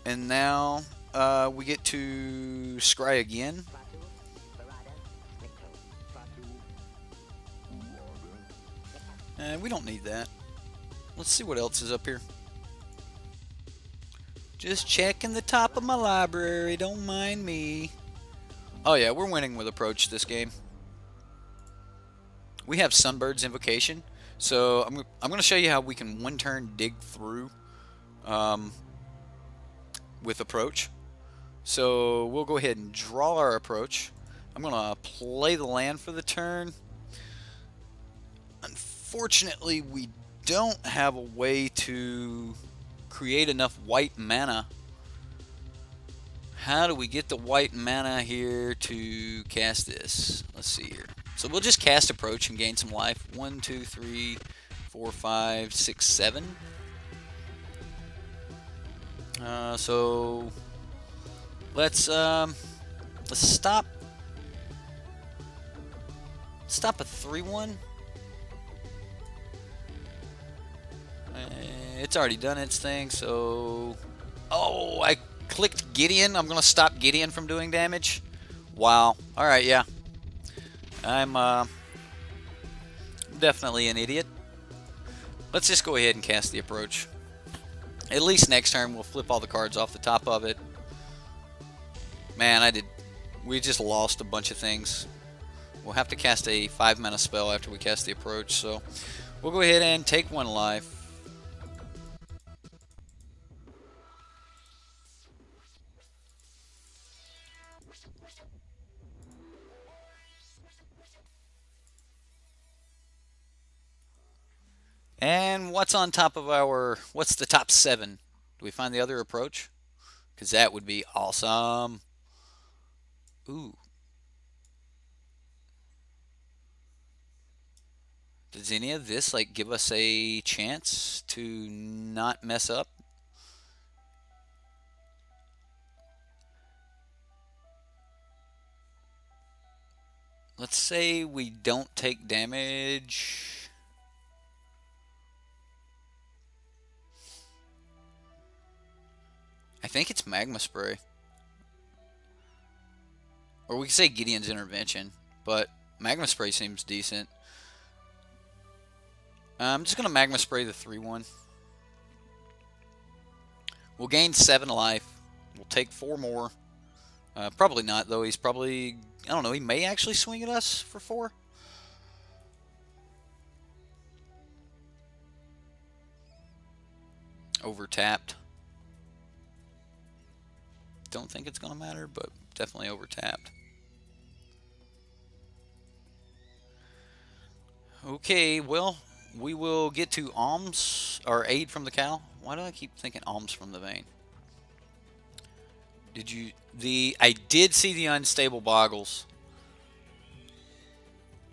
And now we get to scry again. And we don't need that. Let's see what else is up here. Just checking the top of my library, don't mind me. Oh yeah, we're winning with approach this game. We have Sunbird's Invocation, so I'm going to show you how we can one turn dig through with approach. So we'll go ahead and draw our approach. I'm going to play the land for the turn. Unfortunately, we don't have a way to create enough white mana. How do we get the white mana here to cast this? Let's see here. So we'll just cast approach and gain some life. 1, 2, 3, 4, 5, 6, 7. So let's stop a 3/1. It's already done its thing, so... Oh, I clicked Gideon. I'm going to stop Gideon from doing damage. Wow. Alright, yeah. I'm definitely an idiot. Let's just go ahead and cast the approach. At least next turn we'll flip all the cards off the top of it. Man, we just lost a bunch of things. We'll have to cast a 5-mana spell after we cast the approach, so we'll go ahead and take 1 life. And what's on top of what's the top 7? Do we find the other approach? Because that would be awesome. Ooh. Does any of this, like, give us a chance to not mess up? Let's say we don't take damage. I think it's Magma Spray. Or we could say Gideon's Intervention, but Magma Spray seems decent. I'm just going to Magma Spray the 3/1. We'll gain 7 life. We'll take 4 more. Probably not, though. He's probably... I don't know. He may actually swing at us for 4. Overtapped. Don't think it's going to matter, but definitely overtapped. Okay, well, we will get to alms, or aid from the cow. Why do I keep thinking alms from the vein? I did see the unstable boggles.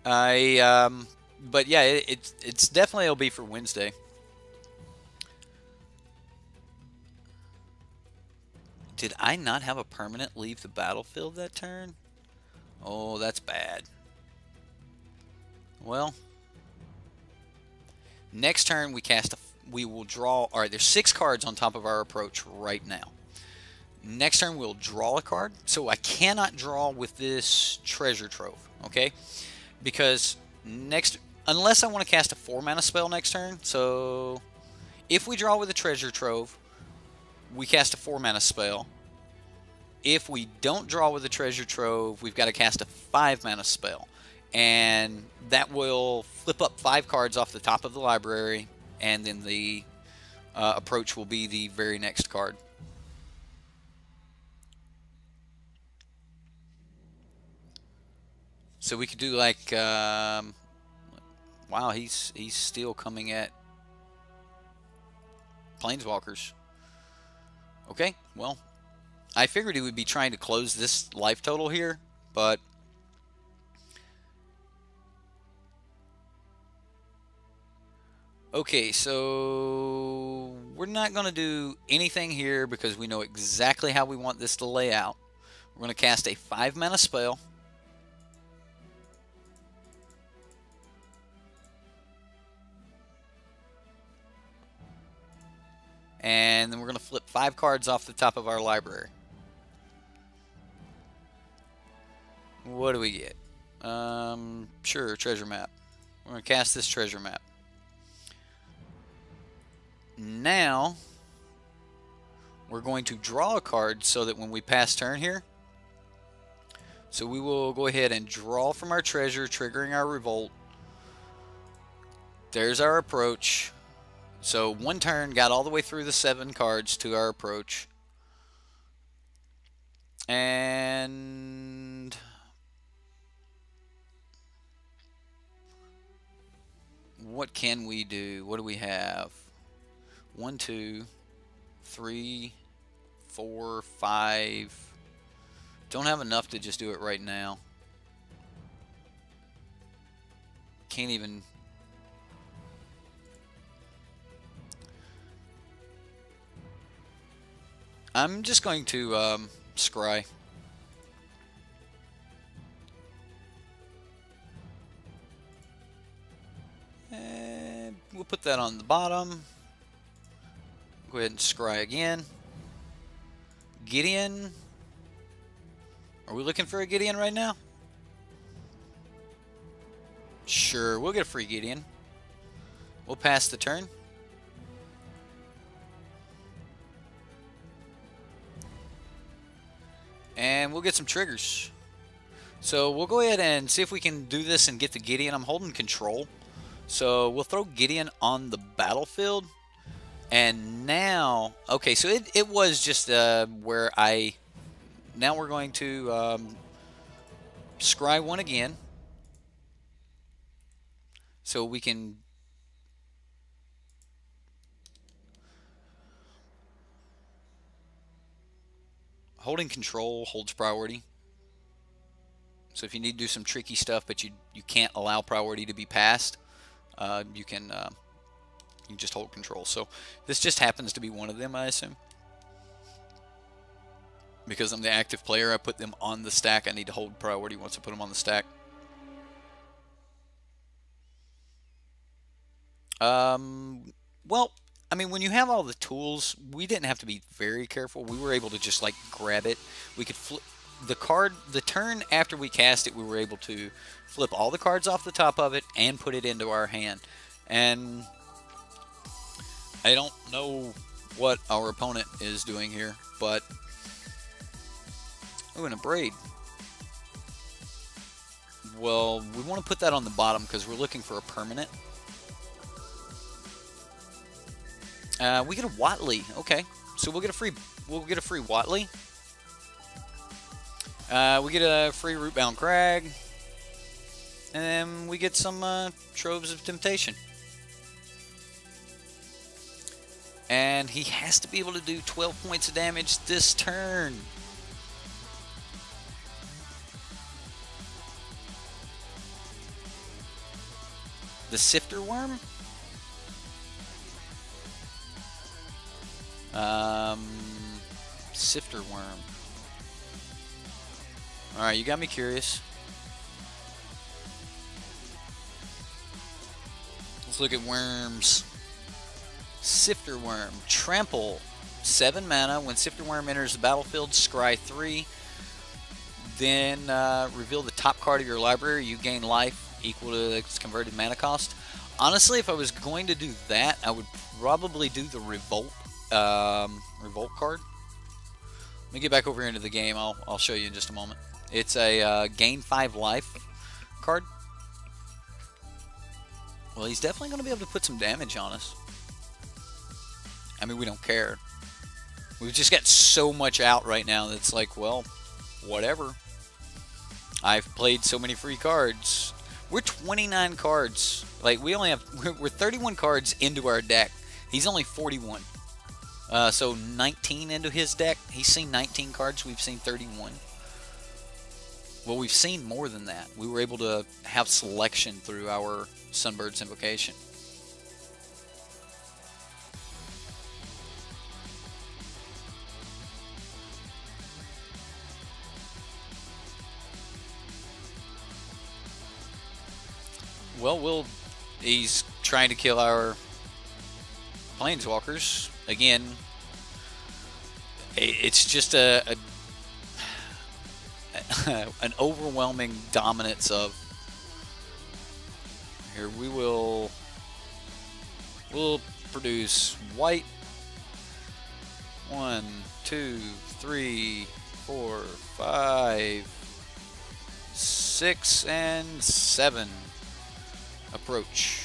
But yeah, it's definitely will be for Wednesday. Did I not have a permanent leave the battlefield that turn? Oh, that's bad. Well, Next turn, we will draw. All right, there's 6 cards on top of our approach right now. Next turn, we'll draw a card. So I cannot draw with this Treasure Trove, okay? Because unless I want to cast a 4-mana spell next turn. So if we draw with a Treasure Trove, we cast a 4-mana spell. If we don't draw with a Treasure Trove, we've got to cast a 5-mana spell. And that will flip up 5 cards off the top of the library, and then the approach will be the very next card. So we could do like, wow, he's still coming at Planeswalkers. Okay, well, I figured he would be trying to close this life total here, but okay, so we're not going to do anything here because we know exactly how we want this to lay out. We're going to cast a 5-mana spell. And then we're going to flip 5 cards off the top of our library. What do we get? Sure, treasure map. We're going to cast this treasure map. Now, we're going to draw a card so that when we pass turn here, so we will go ahead and draw from our treasure, triggering our revolt. There's our approach. So one turn got all the way through the 7 cards to our approach. And what can we do? What do we have? 1, 2, 3, 4, 5. Don't have enough to just do it right now. Can't even. I'm just going to scry. And we'll put that on the bottom. Go ahead and scry again. Gideon. Are we looking for a Gideon right now? Sure, we'll get a free Gideon. We'll pass the turn. And we'll get some triggers. So we'll go ahead and see if we can do this and get the Gideon. I'm holding control. So we'll throw Gideon on the battlefield. And now, okay, so it was just where now we're going to scry 1 again. So we can holding control holds priority. So if you need to do some tricky stuff, but you can't allow priority to be passed, you can just hold control. So this just happens to be one of them, I assume. Because I'm the active player, I put them on the stack. I need to hold priority once I put them on the stack. Well, I mean, when you have all the tools, we didn't have to be very careful. We were able to just like grab it. We could flip the card, the turn after we cast it, we were able to flip all the cards off the top of it and put it into our hand. And I don't know what our opponent is doing here, but ooh, and a braid. Well, we want to put that on the bottom because we're looking for a permanent. We get a Watley. Okay, so we'll get a free Watley. We get a free Rootbound Crag, and then we get some Troves of Temptation. And he has to be able to do 12 points of damage this turn. The Sifter Worm? Sifter Worm. Alright, you got me curious. Let's look at worms. Sifter Worm. Trample. 7 mana. When Sifter Worm enters the battlefield, scry 3. Then reveal the top card of your library. You gain life equal to its converted mana cost. Honestly, if I was going to do that, I would probably do the Revolt card. Let me get back over into the game. I'll show you in just a moment. It's a gain 5 life card. Well, he's definitely going to be able to put some damage on us. I mean, we don't care. We've just got so much out right now that's like, well, whatever. I've played so many free cards. We're 29 cards. Like, we only have, we're 31 cards into our deck. He's only 41. So 19 into his deck. He's seen 19 cards. We've seen 31. Well, we've seen more than that. We were able to have selection through our Sunbird's Invocation. Well, he's trying to kill our Planeswalkers. Again, it's just an overwhelming dominance of... Here, we'll produce white. 1, 2, 3, 4, 5, 6, and 7. Approach.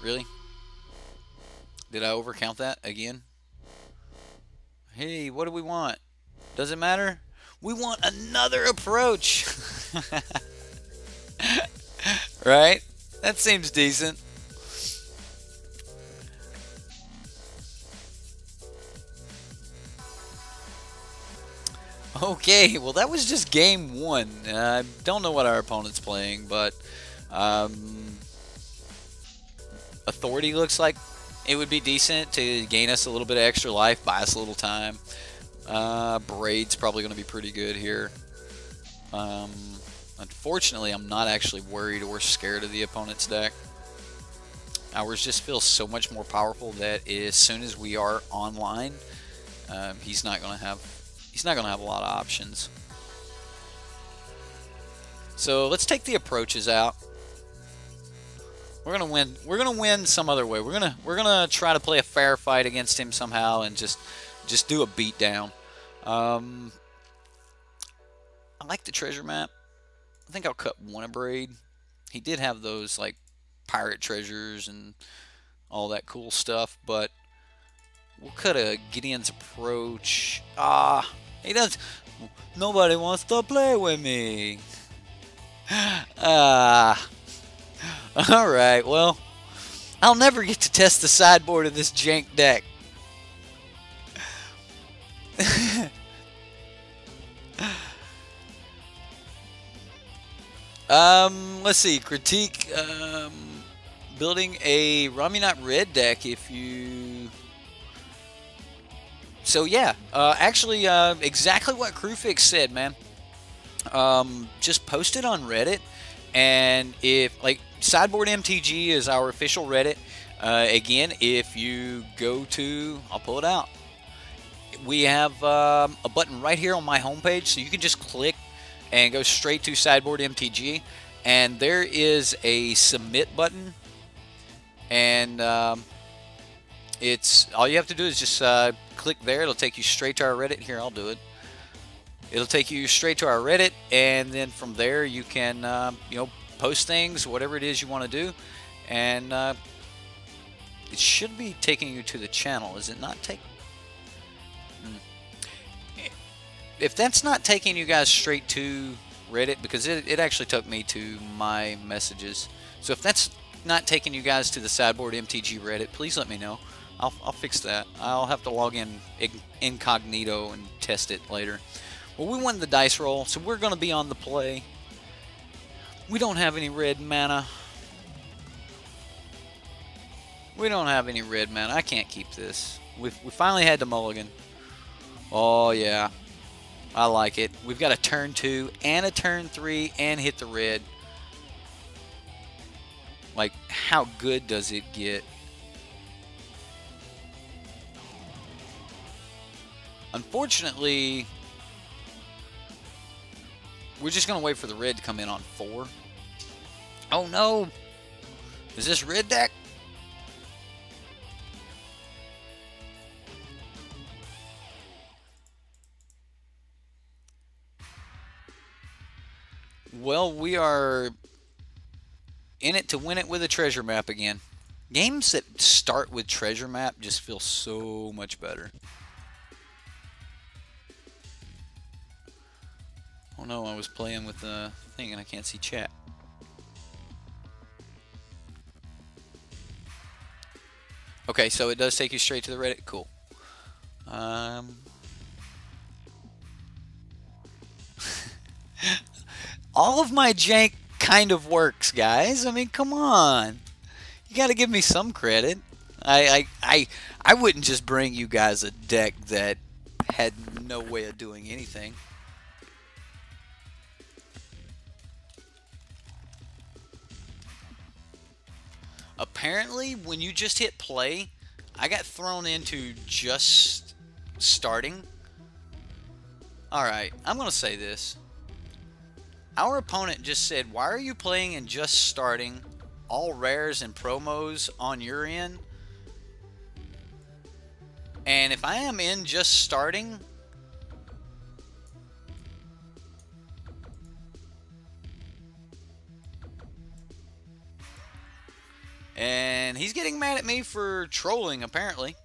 Really? Did I overcount that again? Hey, what do we want? Does it matter? We want another approach. Right? That seems decent. Okay, well that was just game 1. I don't know what our opponent's playing, but Authority looks like it would be decent to gain us a little bit of extra life, buy us a little time. Braid's probably going to be pretty good here. Unfortunately, I'm not actually worried or scared of the opponent's deck. Ours just feels so much more powerful that as soon as we are online, he's not going to have a lot of options. So let's take the approaches out. We're gonna win. We're gonna win some other way. We're gonna try to play a fair fight against him somehow and just do a beatdown. I like the treasure map. I think I'll cut one of Braid. He did have those like pirate treasures and all that cool stuff, but we'll cut a Gideon's approach. He does. Nobody wants to play with me. Alright, well, I'll never get to test the sideboard of this jank deck. Let's see, critique building a Ramunat red deck if you... So yeah, actually exactly what Crewfix said, man. Just post it on Reddit, and if, like, Sideboard MTG is our official Reddit. Again, if you go to, I'll pull it out. We have a button right here on my homepage, so you can just click and go straight to Sideboard MTG, and there is a submit button, and it's all you have to do is just click there. It'll take you straight to our Reddit. Here, I'll do it. It'll take you straight to our Reddit, and then from there you can you know, post things, whatever it is you want to do, and it should be taking you to the channel. Is it not taking? If that's not taking you guys straight to Reddit, because it actually took me to my messages. So if that's not taking you guys to the Sideboard MTG Reddit, please let me know. I'll fix that. I'll have to log in incognito and test it later. Well, we won the dice roll, so we're going to be on the play. We don't have any red mana. We don't have any red mana. I can't keep this. We finally had to mulligan. Oh, yeah. I like it. We've got a turn 2 and a turn 3 and hit the red. Like, how good does it get? Unfortunately, we're just going to wait for the red to come in on 4. Oh no! Is this red deck? Well, we are in it to win it with a treasure map again. Games that start with treasure map just feel so much better. Oh no, I was playing with the thing and I can't see chat. Okay, so it does take you straight to the Reddit. Cool. All of my jank kind of works, guys. I mean, come on. You got to give me some credit. I wouldn't just bring you guys a deck that had no way of doing anything. Apparently, when you just hit play, I got thrown into just starting. Alright, I'm going to say this. Our opponent just said, why are you playing in just starting? All rares and promos on your end? And if I am in just starting, and he's getting mad at me for trolling, apparently.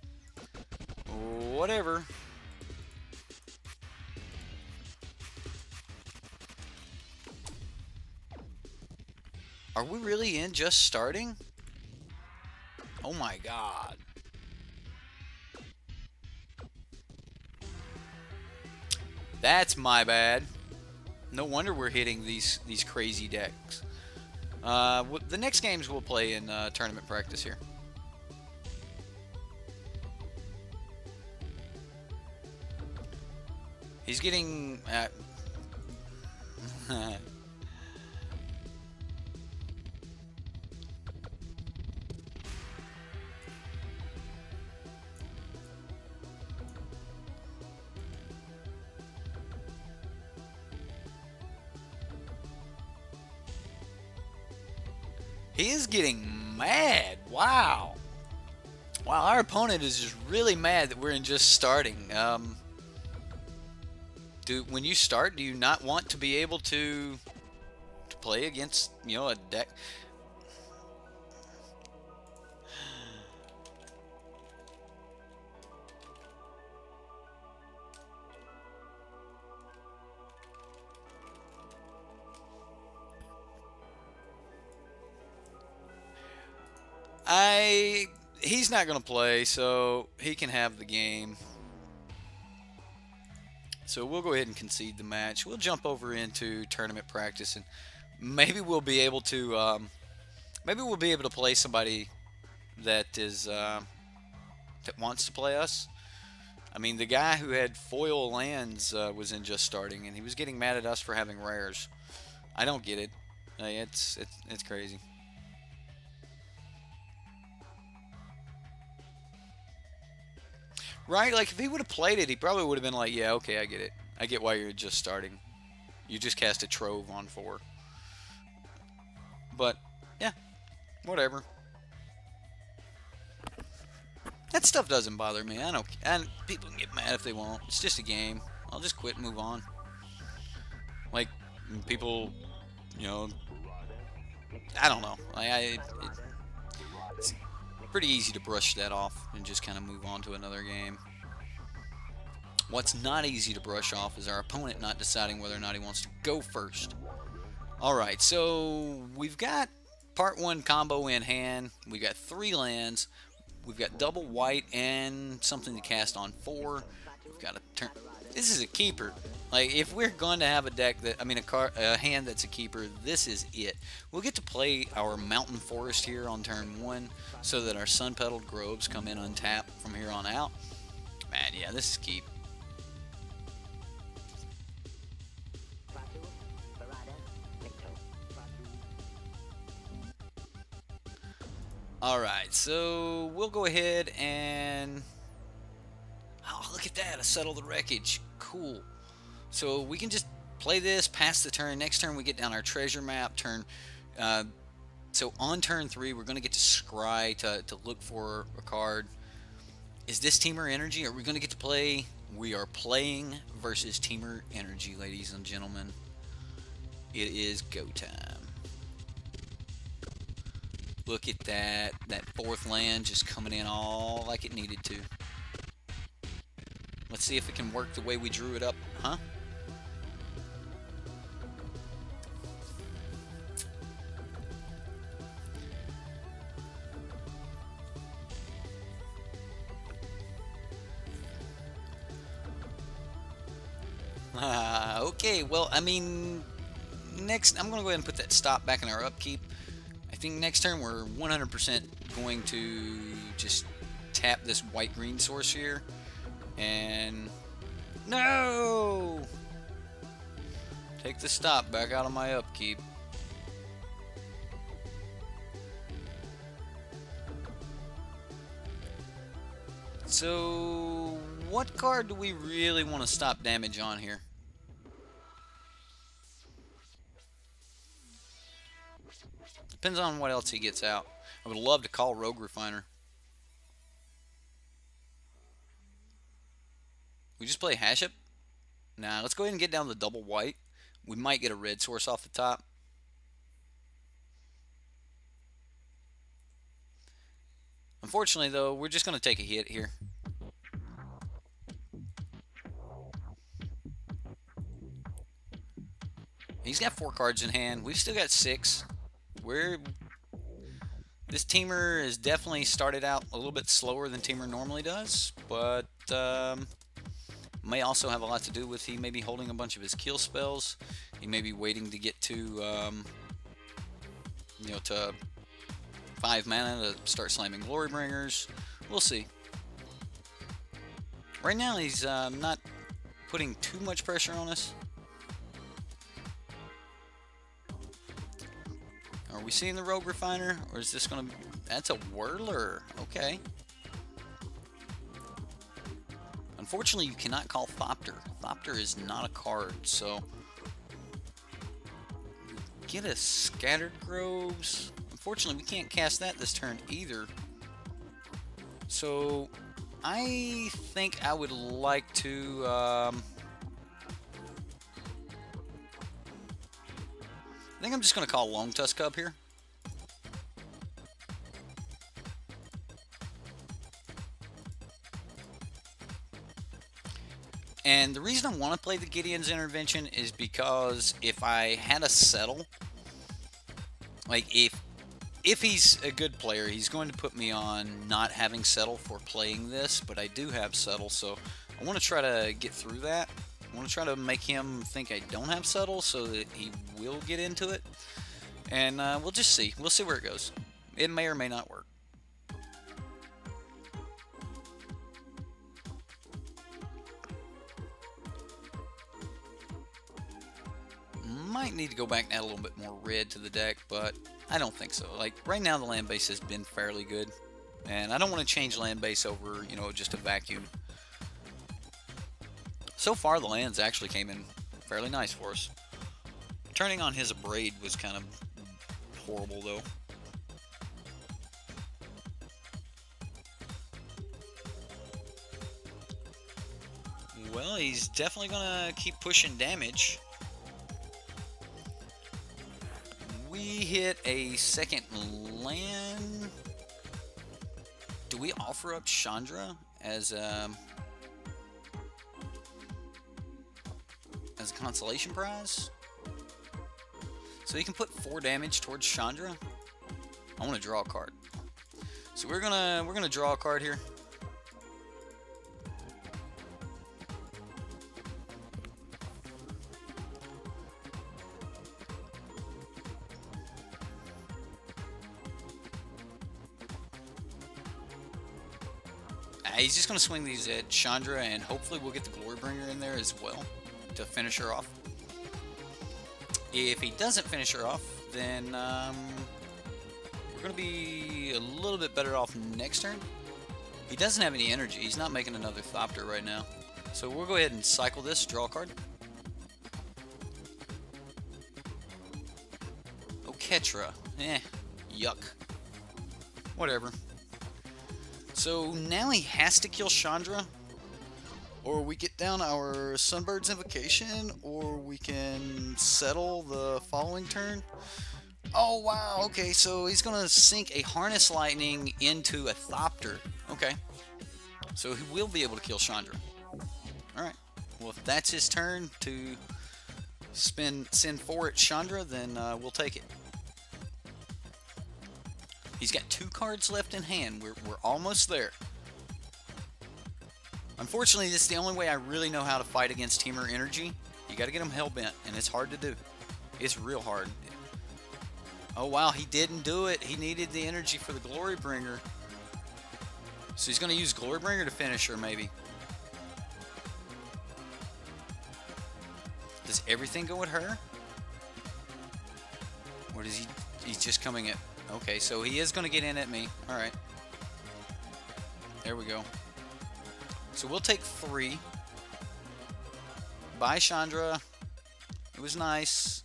Whatever. Are we really in just starting? Oh my god. That's my bad. No wonder we're hitting these crazy decks. The next games we'll play in tournament practice here. He's getting... He is getting mad. Wow. Wow, our opponent is just really mad that we're in just starting. When you start, do you not want to be able to play against, you know, a deck? He's not going to play, so he can have the game. So we'll go ahead and concede the match. We'll jump over into tournament practice, and maybe we'll be able to play somebody that is that wants to play us. I mean, the guy who had foil lands was in just starting, and he was getting mad at us for having rares. I don't get it. It's crazy. Right? Like, if he would have played it, he probably would have been like, yeah, okay, I get it. I get why you're just starting. You just cast a Trove on 4. But, yeah, whatever. That stuff doesn't bother me. I don't. And people can get mad if they want. It's just a game. I'll just quit and move on. Like, people, you know, I don't know. It's pretty easy to brush that off and just kind of move on to another game. What's not easy to brush off is our opponent not deciding whether or not he wants to go first. Alright, so we've got part 1 combo in hand. We've got 3 lands. We've got double white and something to cast on 4. We've got a turn. This is a keeper. Like, if we're going to have a deck that, I mean, a hand that's a keeper, this is it. We'll get to play our Mountain Forest here on turn 1 so that our Sun-Petaled Groves come in untapped from here on out. Man, yeah, this is keep. Alright, so we'll go ahead and... Oh, look at that. I settled the wreckage. Cool. So we can just play this, pass the turn. Next turn we get down our treasure map. So on turn 3 we're going to get to scry to look for a card. Is this Temur Energy? Are we going to get to play? We are playing versus Temur Energy, ladies and gentlemen. It is go time. Look at that. That 4th land just coming in all like it needed to. Let's see if it can work the way we drew it up, huh? Okay, well, I mean, next, I'm going to go ahead and put that stop back in our upkeep. I think next turn we're 100% going to just tap this white-green source here. And... No! Take the stop back out of my upkeep. So, what card do we really want to stop damage on here? Depends on what else he gets out. I would love to call Rogue Refiner. We just play Haship? Nah, let's go ahead and get down to the double white. We might get a red source off the top. Unfortunately, though, we're just going to take a hit here. He's got 4 cards in hand. We've still got 6. This Temur has definitely started out a little bit slower than Temur normally does, but may also have a lot to do with he may be holding a bunch of his kill spells. He may be waiting to get to, you know, to 5 mana to start slamming Glorybringers. We'll see. Right now he's not putting too much pressure on us. Are we seeing the Rogue Refiner, or is this going to... That's a Whirler. Okay. Unfortunately, you cannot call Thopter. Thopter is not a card, so... Get a Scattered Groves. Unfortunately, we can't cast that this turn either. So, I think I would like to... I think I'm just going to call Long Tusk Cub here. And the reason I want to play the Gideon's Intervention is because if I had a Settle, like if he's a good player, he's going to put me on not having Settle for playing this, but I do have Settle, so I want to try to get through that. I want to try to make him think I don't have Settle so that he will get into it. And we'll just see. We'll see where it goes. It may or may not work. Might need to go back and add a little bit more red to the deck, but I don't think so. Like, right now the land base has been fairly good. And I don't want to change land base over, you know, just a vacuum. So far, the lands actually came in fairly nice for us. Turning on his Abrade was kind of horrible, though. Well, he's definitely going to keep pushing damage. We hit a second land. Do we offer up Chandra as a consolation prize? So he can put 4 damage towards Chandra. I want to draw a card. So we're gonna draw a card here. He's just going to swing these at Chandra, and hopefully we'll get the Glorybringer in there as well to finish her off. If he doesn't finish her off, then we're going to be be a little bit better off next turn. He doesn't have any energy. He's not making another Thopter right now. So we'll go ahead and cycle this, draw a card. Oketra. Yuck. Whatever. So now he has to kill Chandra, or we get down our Sunbird's Invocation, or we can settle the following turn. Oh wow, okay, so he's gonna sink a Harness Lightning into a Thopter. Okay. So he will be able to kill Chandra. Alright. Well, if that's his turn to send 4 at Chandra, then we'll take it. He's got 2 cards left in hand. We're almost there. Unfortunately, this is the only way I really know how to fight against Temur energy. You got to get him hellbent, and it's hard to do. It's real hard. Oh wow, he didn't do it. He needed the energy for the Glorybringer. So he's going to use Glorybringer to finish her, maybe. Does everything go at her? Or does he's just coming at... Okay, so he is going to get in at me. Alright. There we go. So we'll take 3. Bye, Chandra. It was nice.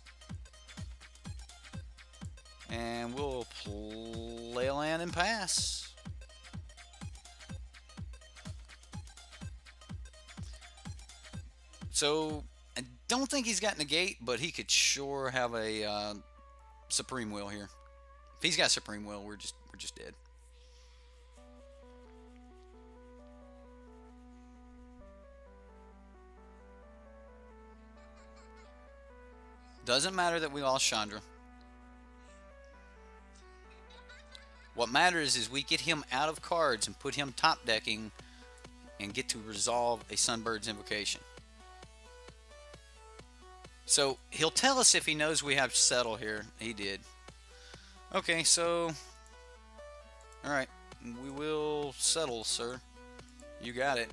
And we'll play a land and pass. So, I don't think he's got Negate, but he could sure have a Supreme Will here. If he's got Supreme Will, we're just dead. Doesn't matter that we lost Chandra. What matters is we get him out of cards and put him top decking and get to resolve a Sunbird's Invocation. So he'll tell us if he knows we have Settle here. He did. Okay, so... Alright, we will settle, sir. You got it.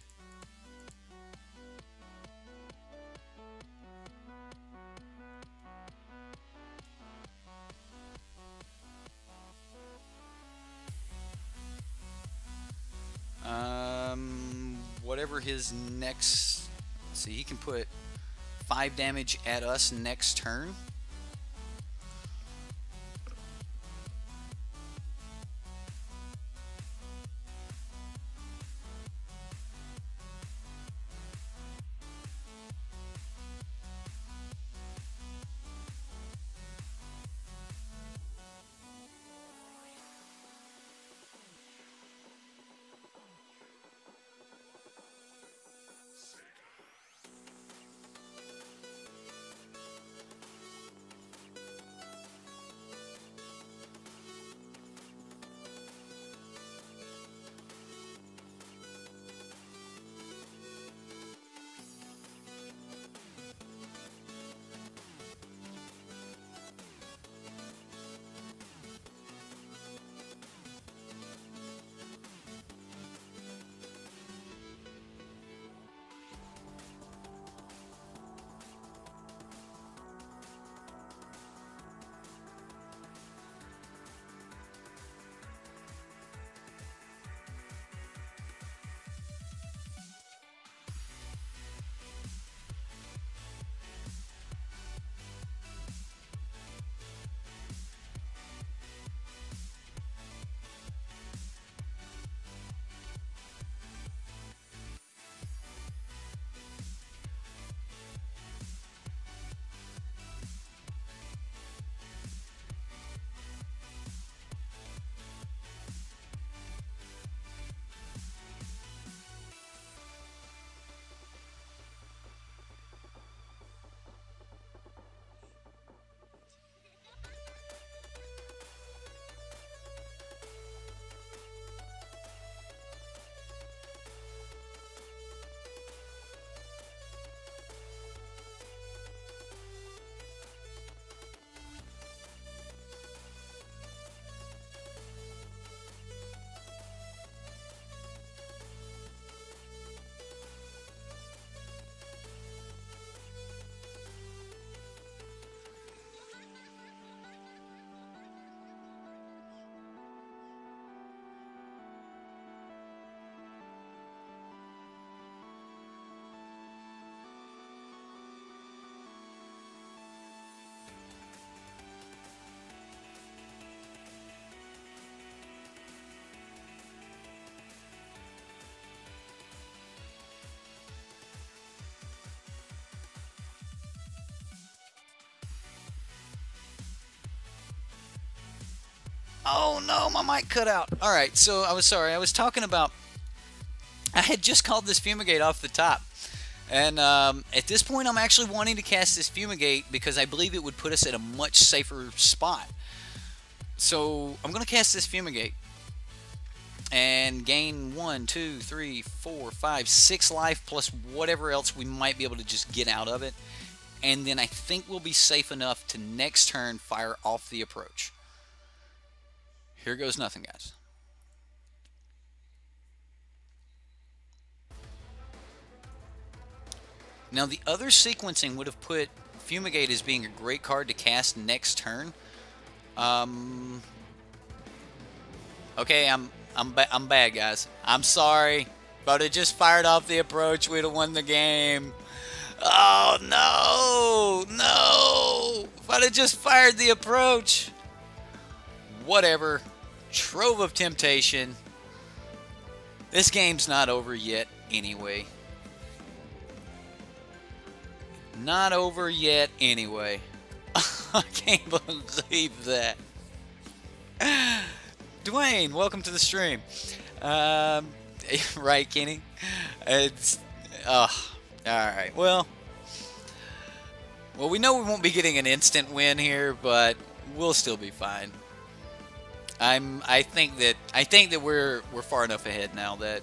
Whatever his next... See, he can put 5 damage at us next turn. Oh no, my mic cut out. Alright, so I was sorry. I was talking about... I had just called this Fumigate off the top. And at this point, I'm actually wanting to cast this Fumigate because I believe it would put us at a much safer spot. So I'm going to cast this Fumigate and gain 1, 2, 3, 4, 5, 6 life plus whatever else we might be able to just get out of it. And then I think we'll be safe enough to next turn fire off the approach. Here goes nothing, guys. Now the other sequencing would have put Fumigate as being a great card to cast next turn. Okay, I'm bad, guys. I'm sorry, but it just fired off the approach. We'd have won the game. Oh no, no! If I'd have just fired the approach. Whatever. Trove of Temptation. This game's not over yet anyway. Not over yet anyway. I can't believe that. Dwayne, welcome to the stream. Right, Kenny? It's... alright, well, we know we won't be getting an instant win here, but we'll still be fine. I think that we're far enough ahead now that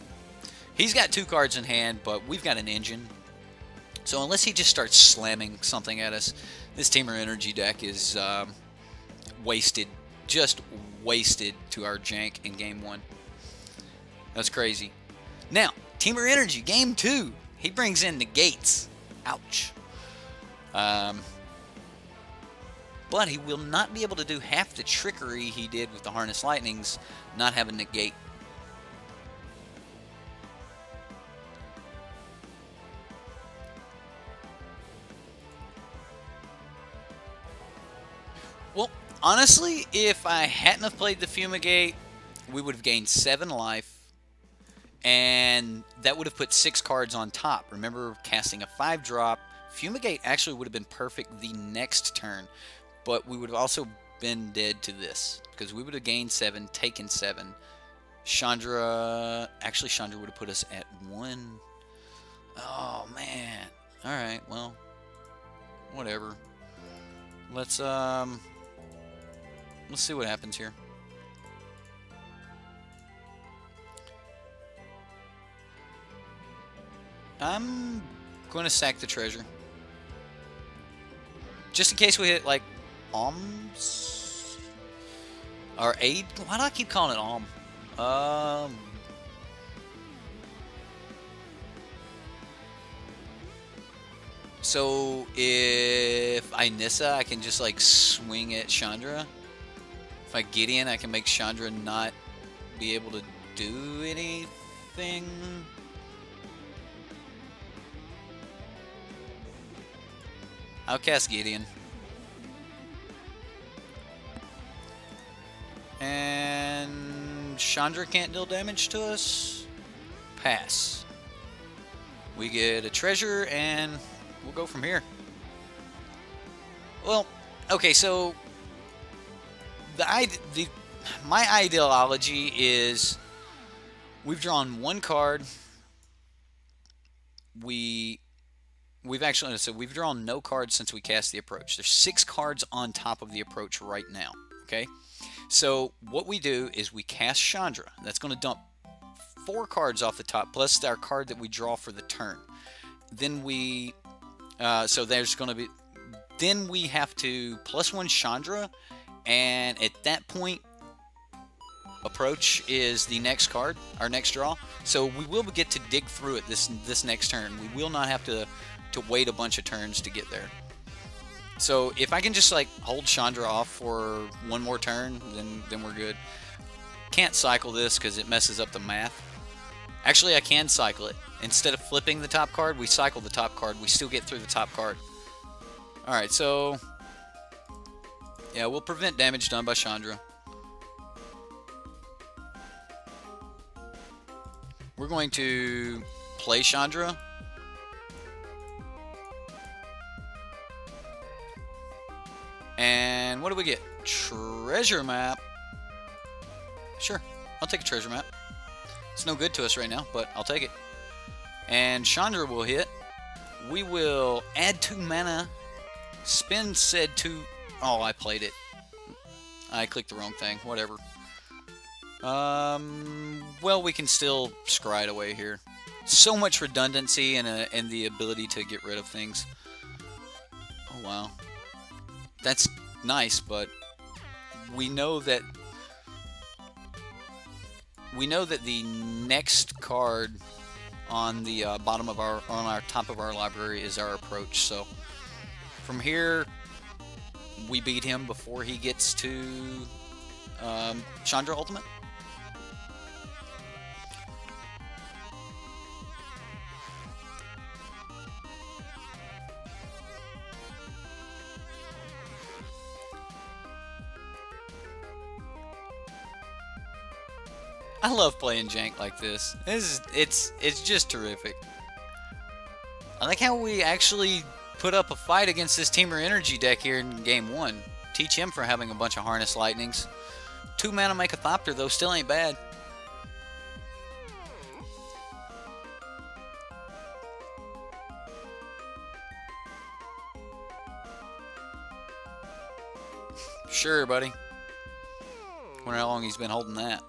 he's got 2 cards in hand, but we've got an engine. So unless he just starts slamming something at us, this Temur Energy deck is wasted, just wasted to our Jank in Game 1. That's crazy. Now, Temur Energy, Game 2, he brings in negates. Ouch. But he will not be able to do half the trickery he did with the Harness Lightnings, not having negate. Well, honestly, if I hadn't have played the Fumigate, we would have gained 7 life, and that would have put 6 cards on top. Remember, casting a 5-drop, Fumigate actually would have been perfect the next turn, but we would have also been dead to this, because we would have gained 7, taken 7. Chandra, actually Chandra would have put us at 1. Oh, man. Alright, well, whatever. Let's see what happens here. I'm going to sack the treasure. Just in case we hit, like, alms? Or aid? Why do I keep calling it alm? So, if I Nissa, I can just, like, swing at Chandra. If I Gideon, I can make Chandra not be able to do anything. I'll cast Gideon. And Chandra can't deal damage to us. Pass. We get a treasure and we'll go from here. Well, okay, so my ideology is we've drawn 1 card. We've drawn no cards since we cast the approach. There's 6 cards on top of the approach right now. Okay, so what we do is we cast Chandra. That's going to dump 4 cards off the top plus our card that we draw for the turn. Then we so there's going to be, then we have to +1 Chandra, and at that point approach is the next card, our next draw. So we will get to dig through it this next turn. We will not have to wait a bunch of turns to get there. So if I can just like hold Chandra off for 1 more turn, then we're good. Can't cycle this because it messes up the math. Actually, I can cycle it. Instead of flipping the top card, we cycle the top card. We still get through the top card. Alright, so yeah, we'll prevent damage done by Chandra. We're going to play Chandra. And what do we get? Treasure map. Sure, I'll take a treasure map. It's no good to us right now, but I'll take it. And Chandra will hit. We will add 2 mana, spend said 2... Oh, I played it. I clicked the wrong thing, whatever. Well, we can still scry it away here. So much redundancy and the ability to get rid of things. Oh, wow. That's nice, but we know that the next card on the bottom of our top of our library is our approach. So from here, we beat him before he gets to Chandra Ultimate. I love playing Jank like this. It's just terrific. I like how we actually put up a fight against this Temur Energy deck here in game 1. Teach him for having a bunch of Harness Lightnings. 2 mana make a Thopter though, still ain't bad. Sure, buddy. Wonder how long he's been holding that.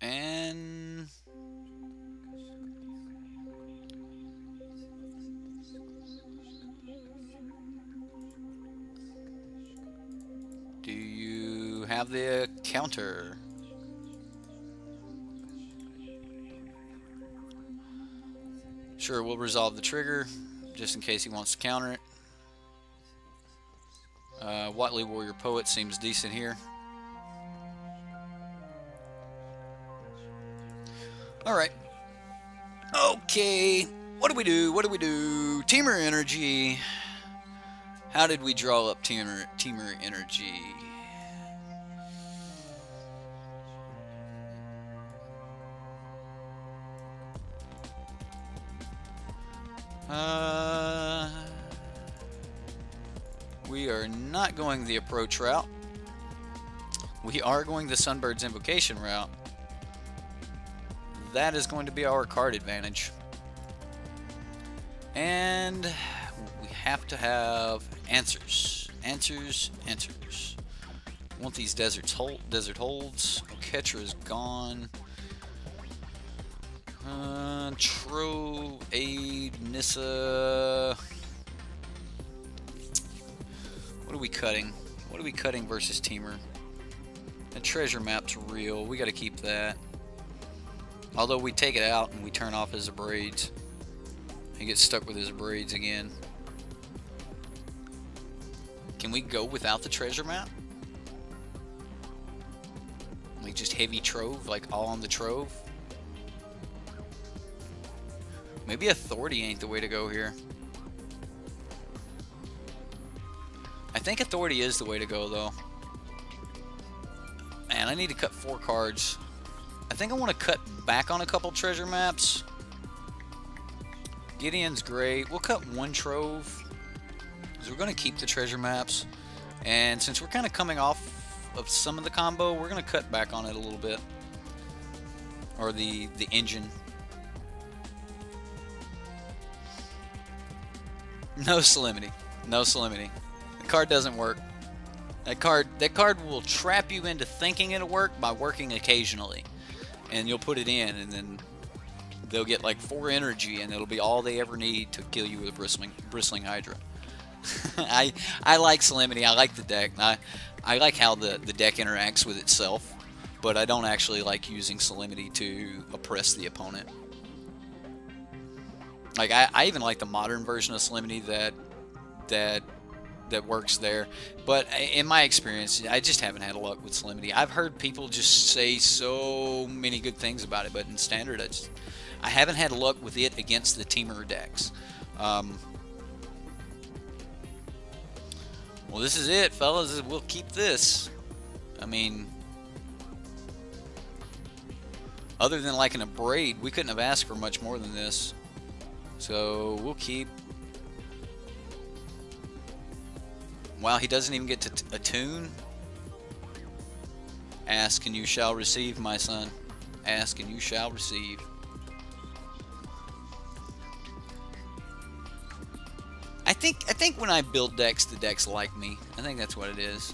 And do you have the counter? Sure, we'll resolve the trigger just in case he wants to counter it. Wreckage Warrior Poet seems decent here. Alright. Okay. What do we do? What do we do? Temur Energy. How did we draw up Temur Energy? We are not going the approach route. We are going the Sunbird's Invocation route. That is going to be our card advantage. And we have to have answers. Answers. I want these desert holds. Oketra is gone. Trove, Aid, Nissa. What are we cutting? What are we cutting versus Temur? The treasure map's real. We got to keep that. Although we take it out and we turn off his braids. He gets stuck with his braids again. Can we go without the treasure map? Like just heavy Trove, like all on the Trove? Maybe Authority ain't the way to go here. I think Authority is the way to go though. Man, I need to cut 4 cards. I think I want to cut back on a couple treasure maps. Gideon's great. We'll cut 1 Trove, because we're going to keep the treasure maps. And since we're kind of coming off of some of the combo, we're going to cut back on it a little bit. Or the engine. No Salinity. No Salinity. The card doesn't work. That card will trap you into thinking it'll work by working occasionally. And you'll put it in, and then they'll get like 4 energy, and it'll be all they ever need to kill you with a bristling Hydra. I like Salinity. I like the deck. I like how the deck interacts with itself, but I don't actually like using Salinity to oppress the opponent. Like I even like the modern version of Salinity that works there, but in my experience, I just haven't had luck with Salinity. I've heard people just say so many good things about it, but in Standard, I haven't had luck with it against the Temur decks. Well, this is it, fellas. We'll keep this. I mean, Other than like an Abrade, we couldn't have asked for much more than this. So we'll keep. Wow, he doesn't even get to attune. Ask and you shall receive, my son. Ask and you shall receive. I think when I build decks, the decks like me. I think that's what it is.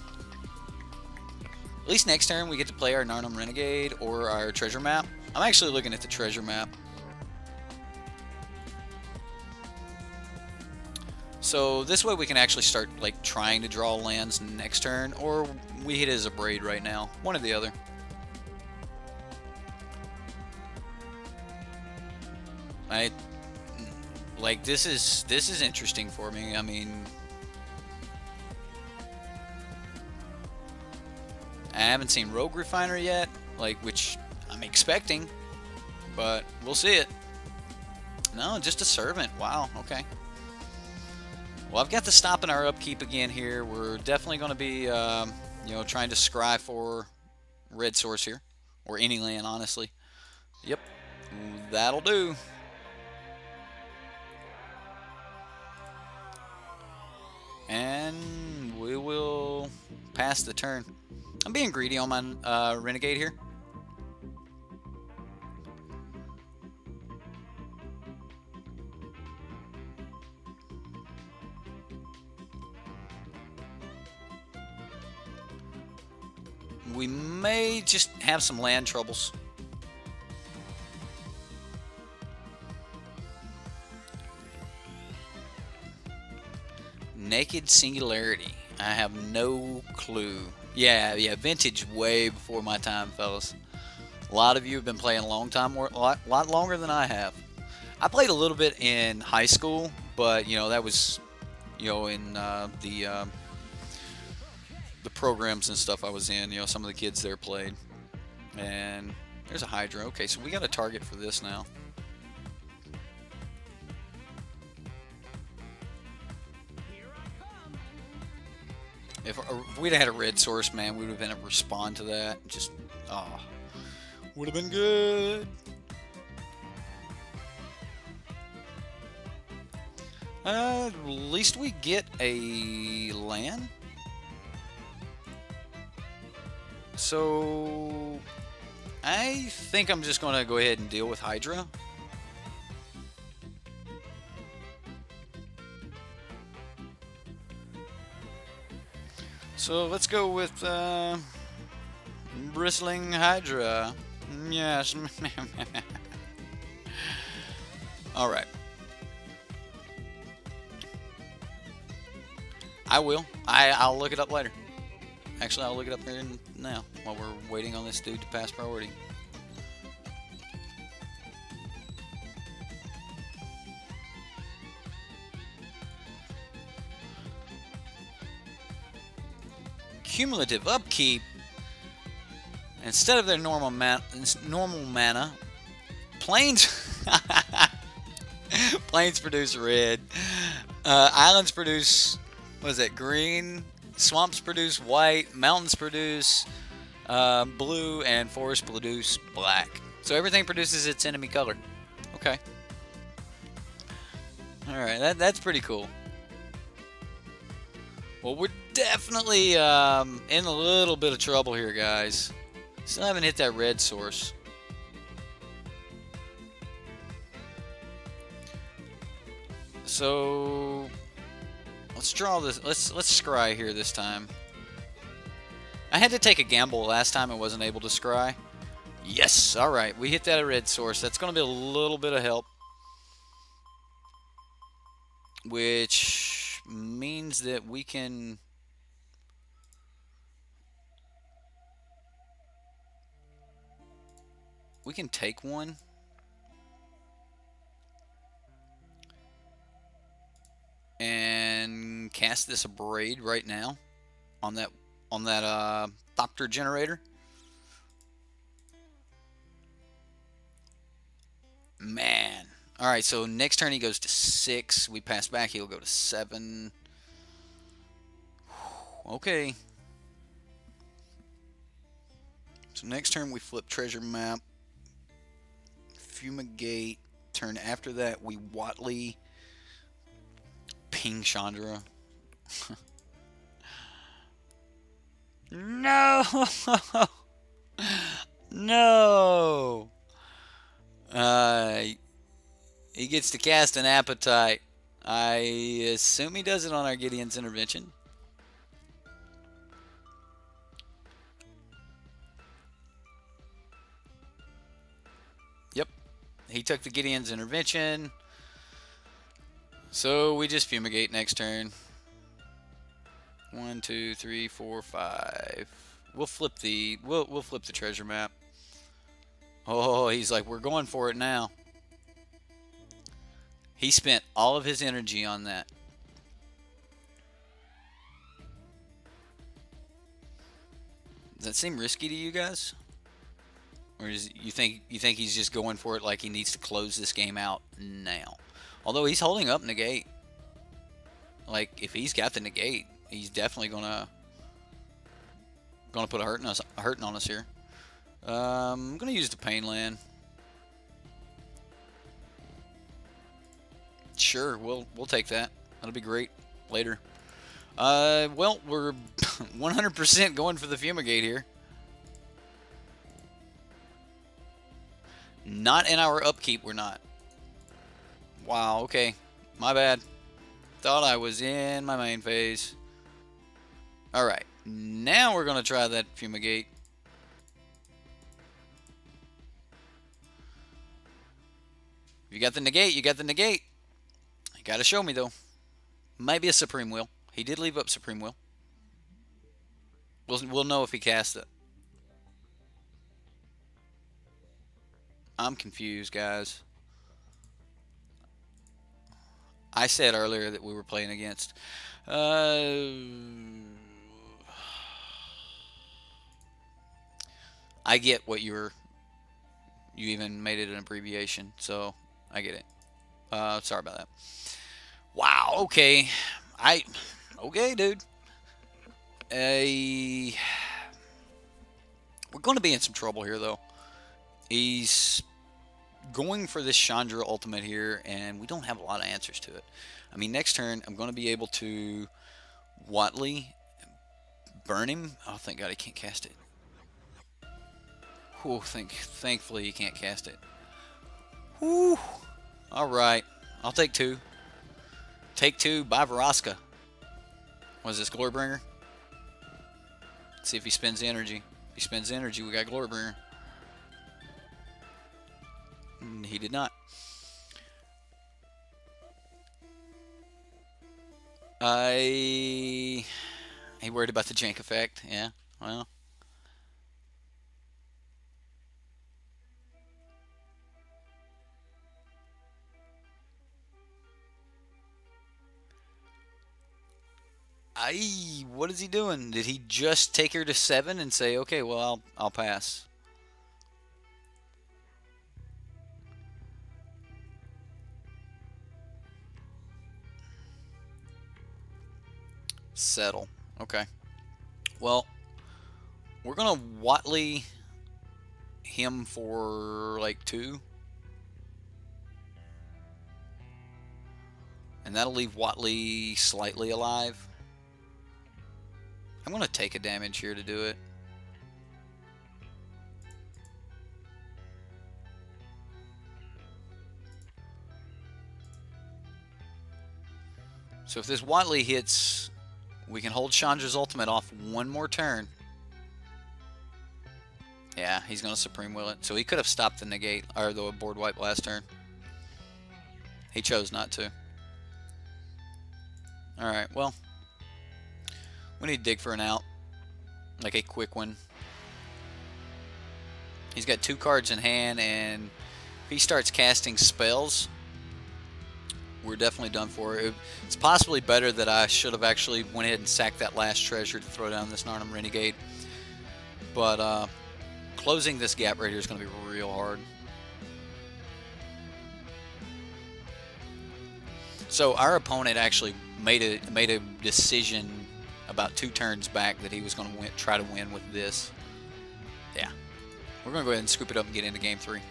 At least next turn we get to play our Narnum Renegade or our treasure map. I'm actually looking at the treasure map. So this way we can actually start like trying to draw lands next turn, or we hit it as a Braid right now. One or the other. Like this is interesting for me. I mean, I haven't seen Rogue Refiner yet, like, which I'm expecting, but we'll see it. No, just a Servant. Wow, okay. Well, I've got to stop in our upkeep again here. We're definitely going to be, you know, trying to scry for red source here, or any land, honestly. Yep, that'll do. And we will pass the turn. I'm being greedy on my Renegade here. We may just have some land troubles. Naked Singularity. I have no clue. Yeah, vintage way before my time, fellas. A lot of you have been playing a long time, a lot longer than I have. I played a little bit in high school, but, you know, that was, you know, in the programs and stuff I was in. You know, some of the kids there played. And there's a Hydra. Okay, so we got a target for this now. If we'd have had a red source, man, we would have been able to respond to that. Just, oh, would have been good. At least we get a land. So, I think I'm just going to go ahead and deal with Hydra. So let's go with Bristling Hydra. Yes. Alright. I will. I'll look it up later. Actually, I'll look it up here now while we're waiting on this dude to pass priority. Cumulative upkeep. Instead of their normal mana, plains plains produce red. Islands produce, what is that, green? Swamps produce white. Mountains produce blue, and forests produce black. So everything produces its enemy color. Okay. All right, that's pretty cool. Well, we're definitely in a little bit of trouble here, guys. Still haven't hit that red source. So let's draw this. Let's scry here this time. I had to take a gamble last time. I wasn't able to scry. Yes. All right, we hit that red source. That's going to be a little bit of help, which means that we can take one. And cast this Abrade right now on that Thopter generator. Man. Alright, so next turn he goes to 6. We pass back, he'll go to 7. Okay. So next turn we flip treasure map. Fumigate. Turn after that, we Watley Ping Chandra. No! No! He gets to cast an Appetite. I assume he does it on our Gideon's Intervention. Yep. He took the Gideon's Intervention. So we just Fumigate next turn. 1, 2, 3, 4, 5. We'll flip the treasure map. Oh, he's like, we're going for it now. He spent all of his energy on that. Does that seem risky to you guys? Or is you think he's just going for it like he needs to close this game out now? Although he's holding up negate. Like if he's got the negate, he's definitely gonna put a hurting on us here. I'm gonna use the pain land. Sure, we'll take that. That'll be great later. Well, we're 100% going for the Fumigate here. Not in our upkeep, we're not. Wow, okay. My bad. Thought I was in my main phase. Alright, now we're going to try that Fumigate. You got the negate, you got the negate. You got to show me, though. Might be a Supreme Will. He did leave up Supreme Will. We'll know if he cast it. I'm confused, guys. I said earlier that we were playing against. I get what you even made it an abbreviation, so I get it. Sorry about that. Wow. Okay. Okay, dude. We're going to be in some trouble here, though. He's going for this Chandra ultimate here, and we don't have a lot of answers to it. I mean, next turn, I'm going to be able to Watley, burn him. Oh, thank God he can't cast it. Whew, thankfully he can't cast it. Whew. All right. I'll take 2. Take 2 by Vraska. What is this, Glorybringer? Let's see if he spends energy. If he spends energy, we got Glorybringer. He did not. He worried about the jank effect. Yeah, well. What is he doing? Did he just take her to 7 and say, okay, well, I'll pass? Settle. Okay. Well, we're going to Watley him for like 2. And that'll leave Watley slightly alive. I'm going to take a damage here to do it. So if this Watley hits, we can hold Chandra's ultimate off one more turn. Yeah, he's going to Supreme Will it. So he could have stopped the negate, or the board wipe last turn. He chose not to. Alright, well. We need to dig for an out. Like a quick one. He's got 2 cards in hand, and if he starts casting spells, we're definitely done for. It's possibly better that I should have actually went ahead and sacked that last treasure to throw down this Narnum Renegade. But closing this gap right here is going to be real hard. So our opponent actually made a decision about 2 turns back that he was going to try to win with this. Yeah. We're going to go ahead and scoop it up and get into game 3.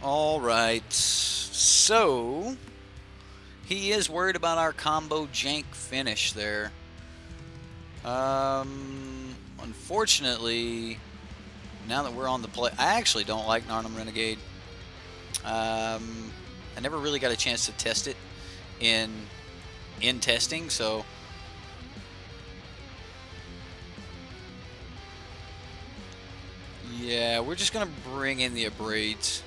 Alright, so he is worried about our combo jank finish there. Unfortunately, now that we're on the play, I actually don't like Narnum Renegade. I never really got a chance to test it in testing, so yeah, we're just gonna bring in the Abrades.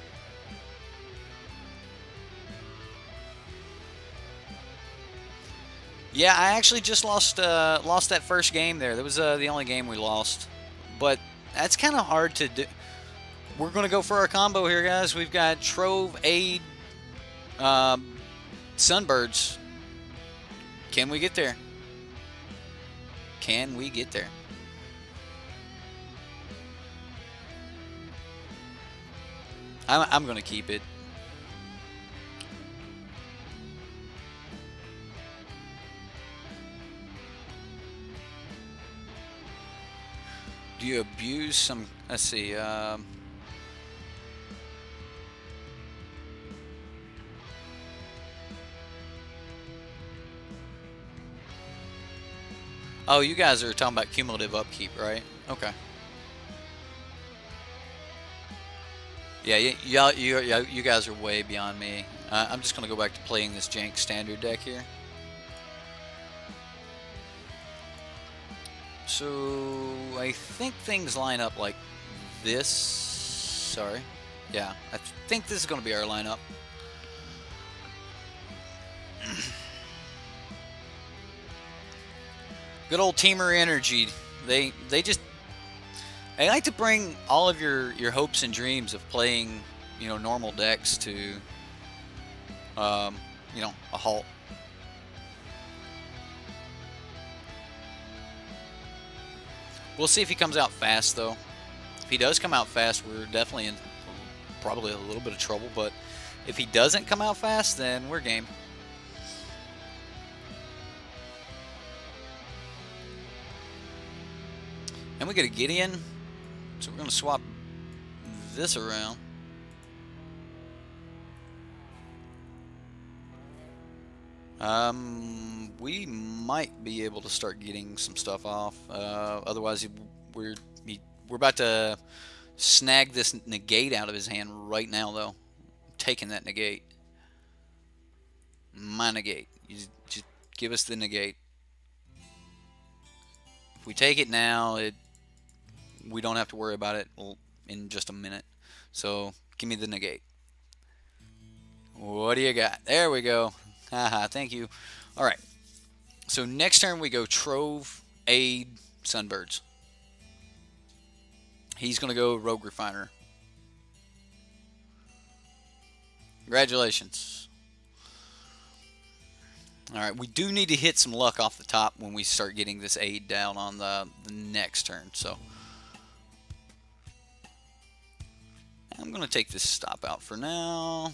Yeah, I actually just lost that first game there. That was the only game we lost, but that's kind of hard to do. We're gonna go for our combo here, guys. We've got Trove, Aid, Sunbirds. Can we get there? Can we get there? I'm gonna keep it. Do you abuse some? Let's see. Oh, you guys are talking about cumulative upkeep, right? Okay. Yeah, you guys are way beyond me. I'm just gonna go back to playing this jank standard deck here. So I think things line up like this. Sorry. Yeah, I think this is gonna be our lineup. Good old Temur energy. They like to bring all of your hopes and dreams of playing, you know, normal decks to, you know, a halt. We'll see if he comes out fast, though. If he does come out fast, we're definitely in probably a little bit of trouble. But if he doesn't come out fast, then we're game. And we get a Gideon, so we're going to swap this around. We might be able to start getting some stuff off. Otherwise, we're about to snag this negate out of his hand right now, though. I'm taking that negate. My negate. You just give us the negate. If we take it now, we don't have to worry about it in just a minute. So give me the negate. What do you got? There we go. Haha, thank you. Alright. So next turn we go Trove, Aid, Sunbirds. He's going to go Rogue Refiner. Congratulations. Alright, we do need to hit some luck off the top when we start getting this Aid down on the next turn. So I'm going to take this stop out for now.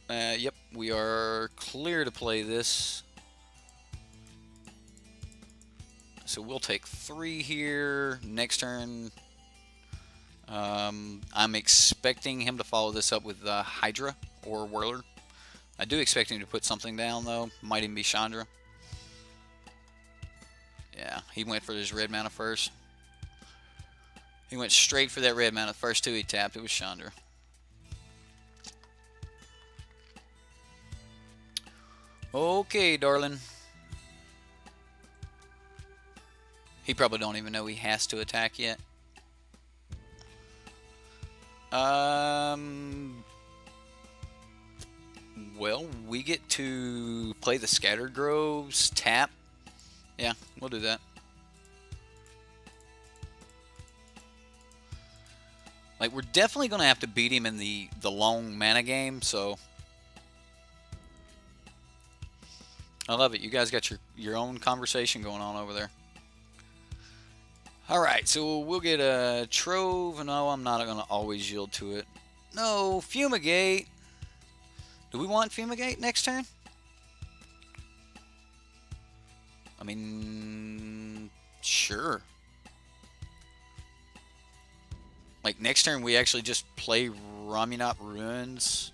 Yep, we are clear to play this. So we'll take 3 here. Next turn, I'm expecting him to follow this up with Hydra or Whirler. I do expect him to put something down, though. Might even be Chandra. Yeah, he went for his red mana first. He went straight for that red mana. The first 2 he tapped, it was Chandra. Okay, darling. He probably don't even know he has to attack yet. Well, we get to play the Scattered Groves, tap. Yeah, we'll do that. Like, we're definitely going to have to beat him in the long mana game, so I love it. You guys got your own conversation going on over there. Alright, so we'll get a Trove. No, I'm not going to always yield to it. No, Fumigate. Do we want Fumigate next turn? I mean, sure. Like next turn we actually just play Ramunap Ruins,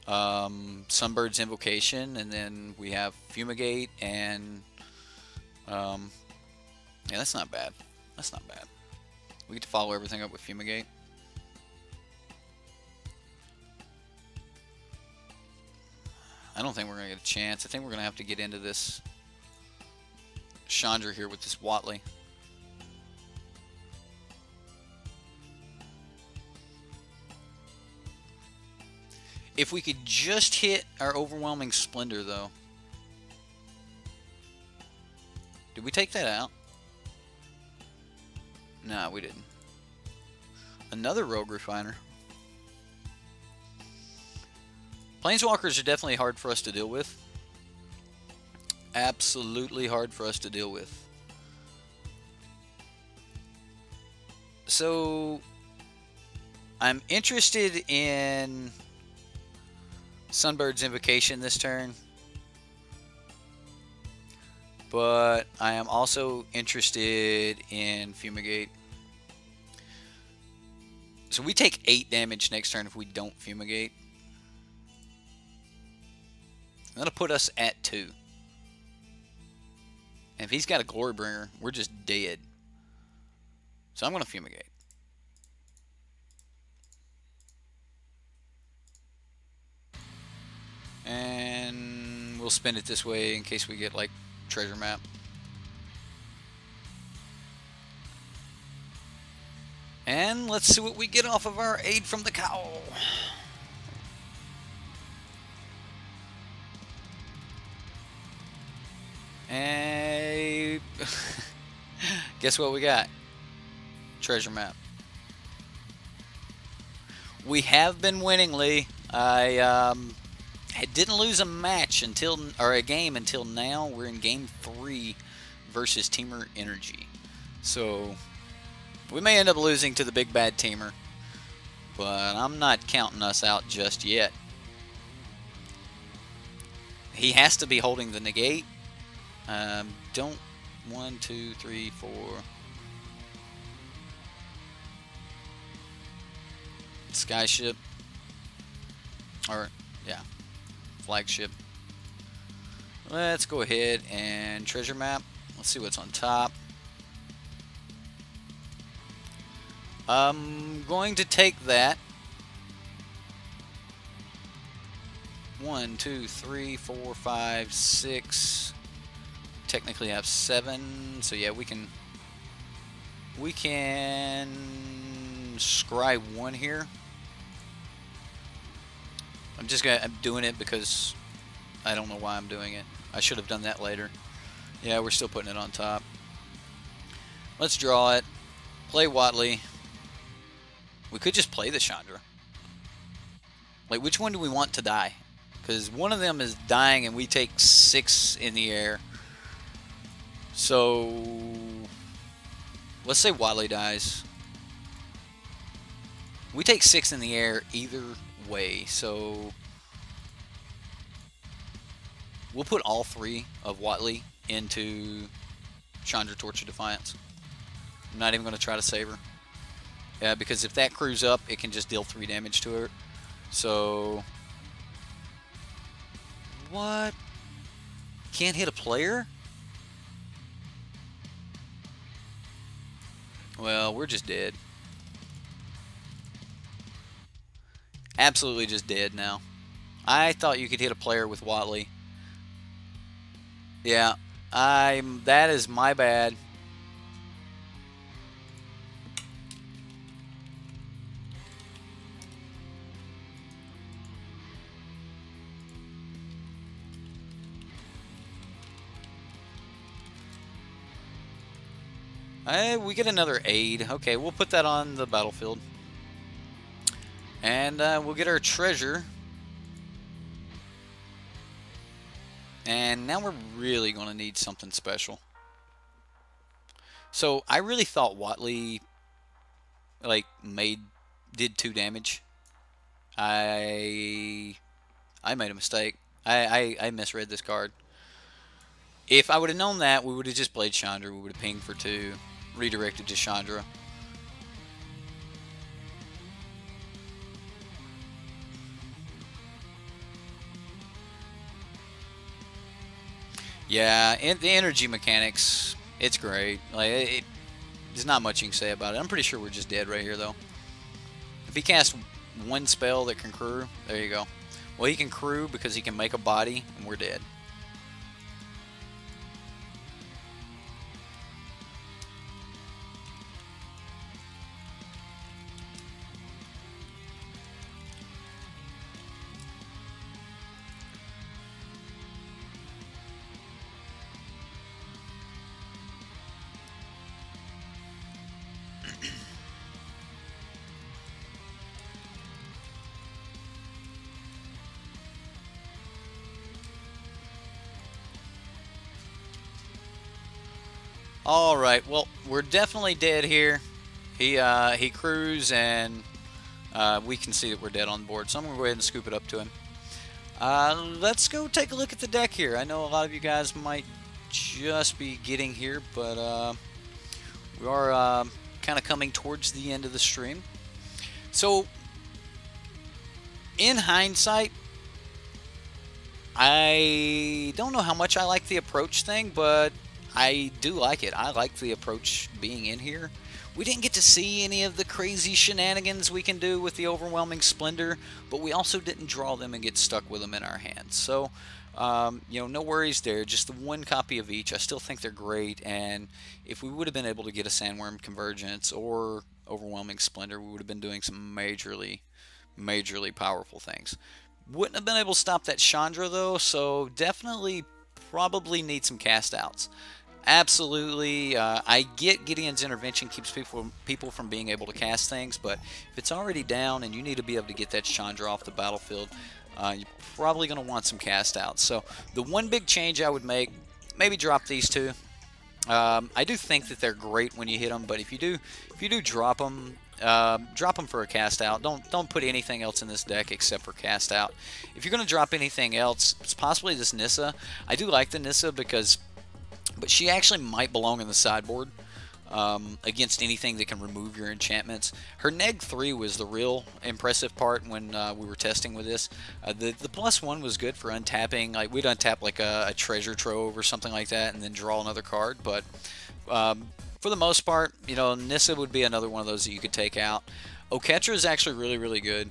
Sunbird's Invocation, and then we have Fumigate and yeah, that's not bad. That's not bad. We get to follow everything up with Fumigate. I don't think we're going to get a chance. I think we're going to have to get into this Chandra here with this Watley. If we could just hit our Overwhelming Splendor, though. Did we take that out? No, we didn't. Another Rogue Refiner. Planeswalkers are definitely hard for us to deal with. Absolutely hard for us to deal with. So, I'm interested in Sunbird's Invocation this turn. But I am also interested in Fumigate. So we take 8 damage next turn if we don't Fumigate. That'll put us at 2. And if he's got a Glorybringer, we're just dead. So I'm going to Fumigate. And we'll spin it this way in case we get like treasure map. And let's see what we get off of our aid from the Cowl. And guess what we got? Treasure map. We have been winning, Lee. I didn't lose a match until, or a game until now. We're in game 3 versus Temur Energy. So we may end up losing to the big bad Temur, but I'm not counting us out just yet. He has to be holding the negate. Don't 1, 2, 3, 4. Skyship, or yeah, flagship. Let's go ahead and treasure map. Let's see what's on top. I'm going to take that. 1, 2, 3, 4, 5, 6. Technically have 7, so yeah, we can scry 1 here. I'm doing it because I don't know why I'm doing it. I should have done that later. Yeah, we're still putting it on top. Let's draw it. Play Watley. We could just play the Chandra. Like, which one do we want to die? Because one of them is dying and we take 6 in the air. So let's say Watley dies. We take 6 in the air either way, so we'll put all 3 of Watley into Chandra Torch of Defiance. I'm not even going to try to save her. Yeah, because if that crews up, it can just deal 3 damage to her. So what? Can't hit a player? Well, we're just dead. Absolutely just dead now. I thought you could hit a player with Watley. Yeah, that is my bad. We get another aid. Okay, we'll put that on the battlefield. And we'll get our treasure. And now we're really going to need something special. So I really thought Watley like did 2 damage. I made a mistake. I misread this card. If I would have known that, we would have just played Chandra. We would have pinged for 2, redirected to Chandra. Yeah, and the energy mechanics, it's great. Like, there's not much you can say about it. I'm pretty sure we're just dead right here, though. If he casts one spell that can crew, there you go. Well, he can crew because he can make a body, and we're dead. All right, well, we're definitely dead here. He crews, and we can see that we're dead on the board. So I'm gonna go ahead and scoop it up to him. Let's go take a look at the deck here. I know a lot of you guys might just be getting here, but we are kind of coming towards the end of the stream. So, in hindsight, I don't know how much I like the approach thing, but I do like it. I like the approach being in here. We didn't get to see any of the crazy shenanigans we can do with the Overwhelming Splendor, but we also didn't draw them and get stuck with them in our hands. So, you know, no worries there. Just the one copy of each. I still think they're great, and if we would have been able to get a Sandworm Convergence or Overwhelming Splendor, we would have been doing some majorly powerful things. Wouldn't have been able to stop that Chandra, though, so definitely probably need some cast outs. Absolutely, I get Gideon's intervention keeps people from being able to cast things, but if it's already down and you need to be able to get that Chandra off the battlefield, you're probably going to want some cast outs. So the one big change I would make, maybe drop these two. I do think that they're great when you hit them, but if you do drop them for a cast out. Don't put anything else in this deck except for cast out. If you're going to drop anything else, it's possibly this Nissa. I do like the Nissa but she actually might belong in the sideboard against anything that can remove your enchantments. Her neg 3 was the real impressive part when we were testing with this. The +1 was good for untapping. Like, we'd untap like a Treasure Trove or something like that and then draw another card, but for the most part, you know, Nissa would be another one of those that you could take out. Oketra is actually really good.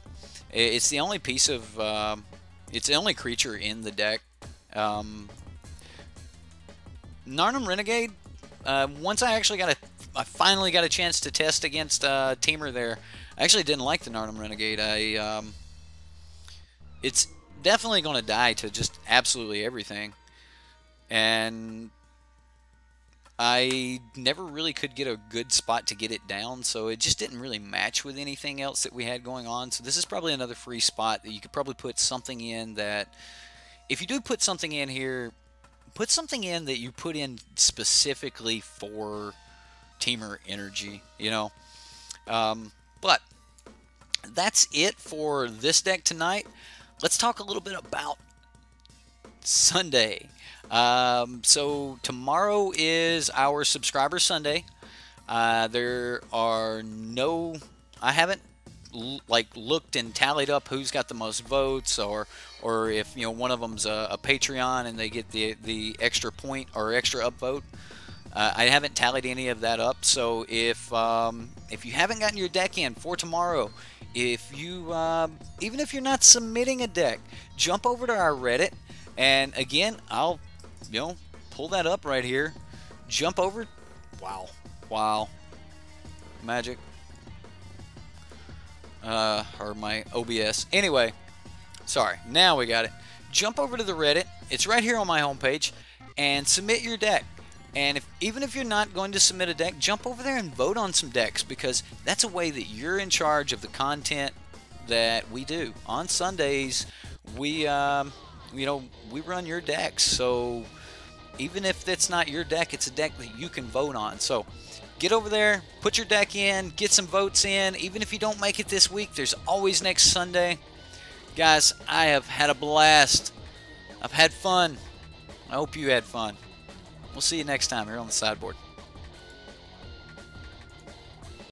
It's the only piece of, it's the only creature in the deck. Narnum Renegade, once I finally got a chance to test against Temur there, I actually didn't like the Narnum Renegade. It's definitely going to die to just absolutely everything. And I never really could get a good spot to get it down, so it just didn't really match with anything else that we had going on. So this is probably another free spot that you could probably put something in that, if you do put something in here, put something in that you put in specifically for Temur energy, you know. But that's it for this deck tonight. Let's talk a little bit about Sunday. So tomorrow is our Subscriber Sunday. There are no, I haven't looked and tallied up who's got the most votes, or if, you know, one of them's a Patreon and they get the extra point or extra upvote. I haven't tallied any of that up. So if you haven't gotten your deck in for tomorrow, if you even if you're not submitting a deck, jump over to our Reddit, and again, I'll, you know, pull that up right here. Jump over. Wow, magic. Or my OBS. Anyway, sorry. Now we got it. Jump over to the Reddit. It's right here on my homepage, and submit your deck. And even if you're not going to submit a deck, jump over there and vote on some decks, because that's a way that you're in charge of the content that we do on Sundays. We, you know, we run your decks, so even if that's not your deck, it's a deck that you can vote on. So get over there, put your deck in, get some votes in. Even if you don't make it this week, there's always next Sunday. Guys, I have had a blast. I've had fun. I hope you had fun. We'll see you next time here on the Sideboard.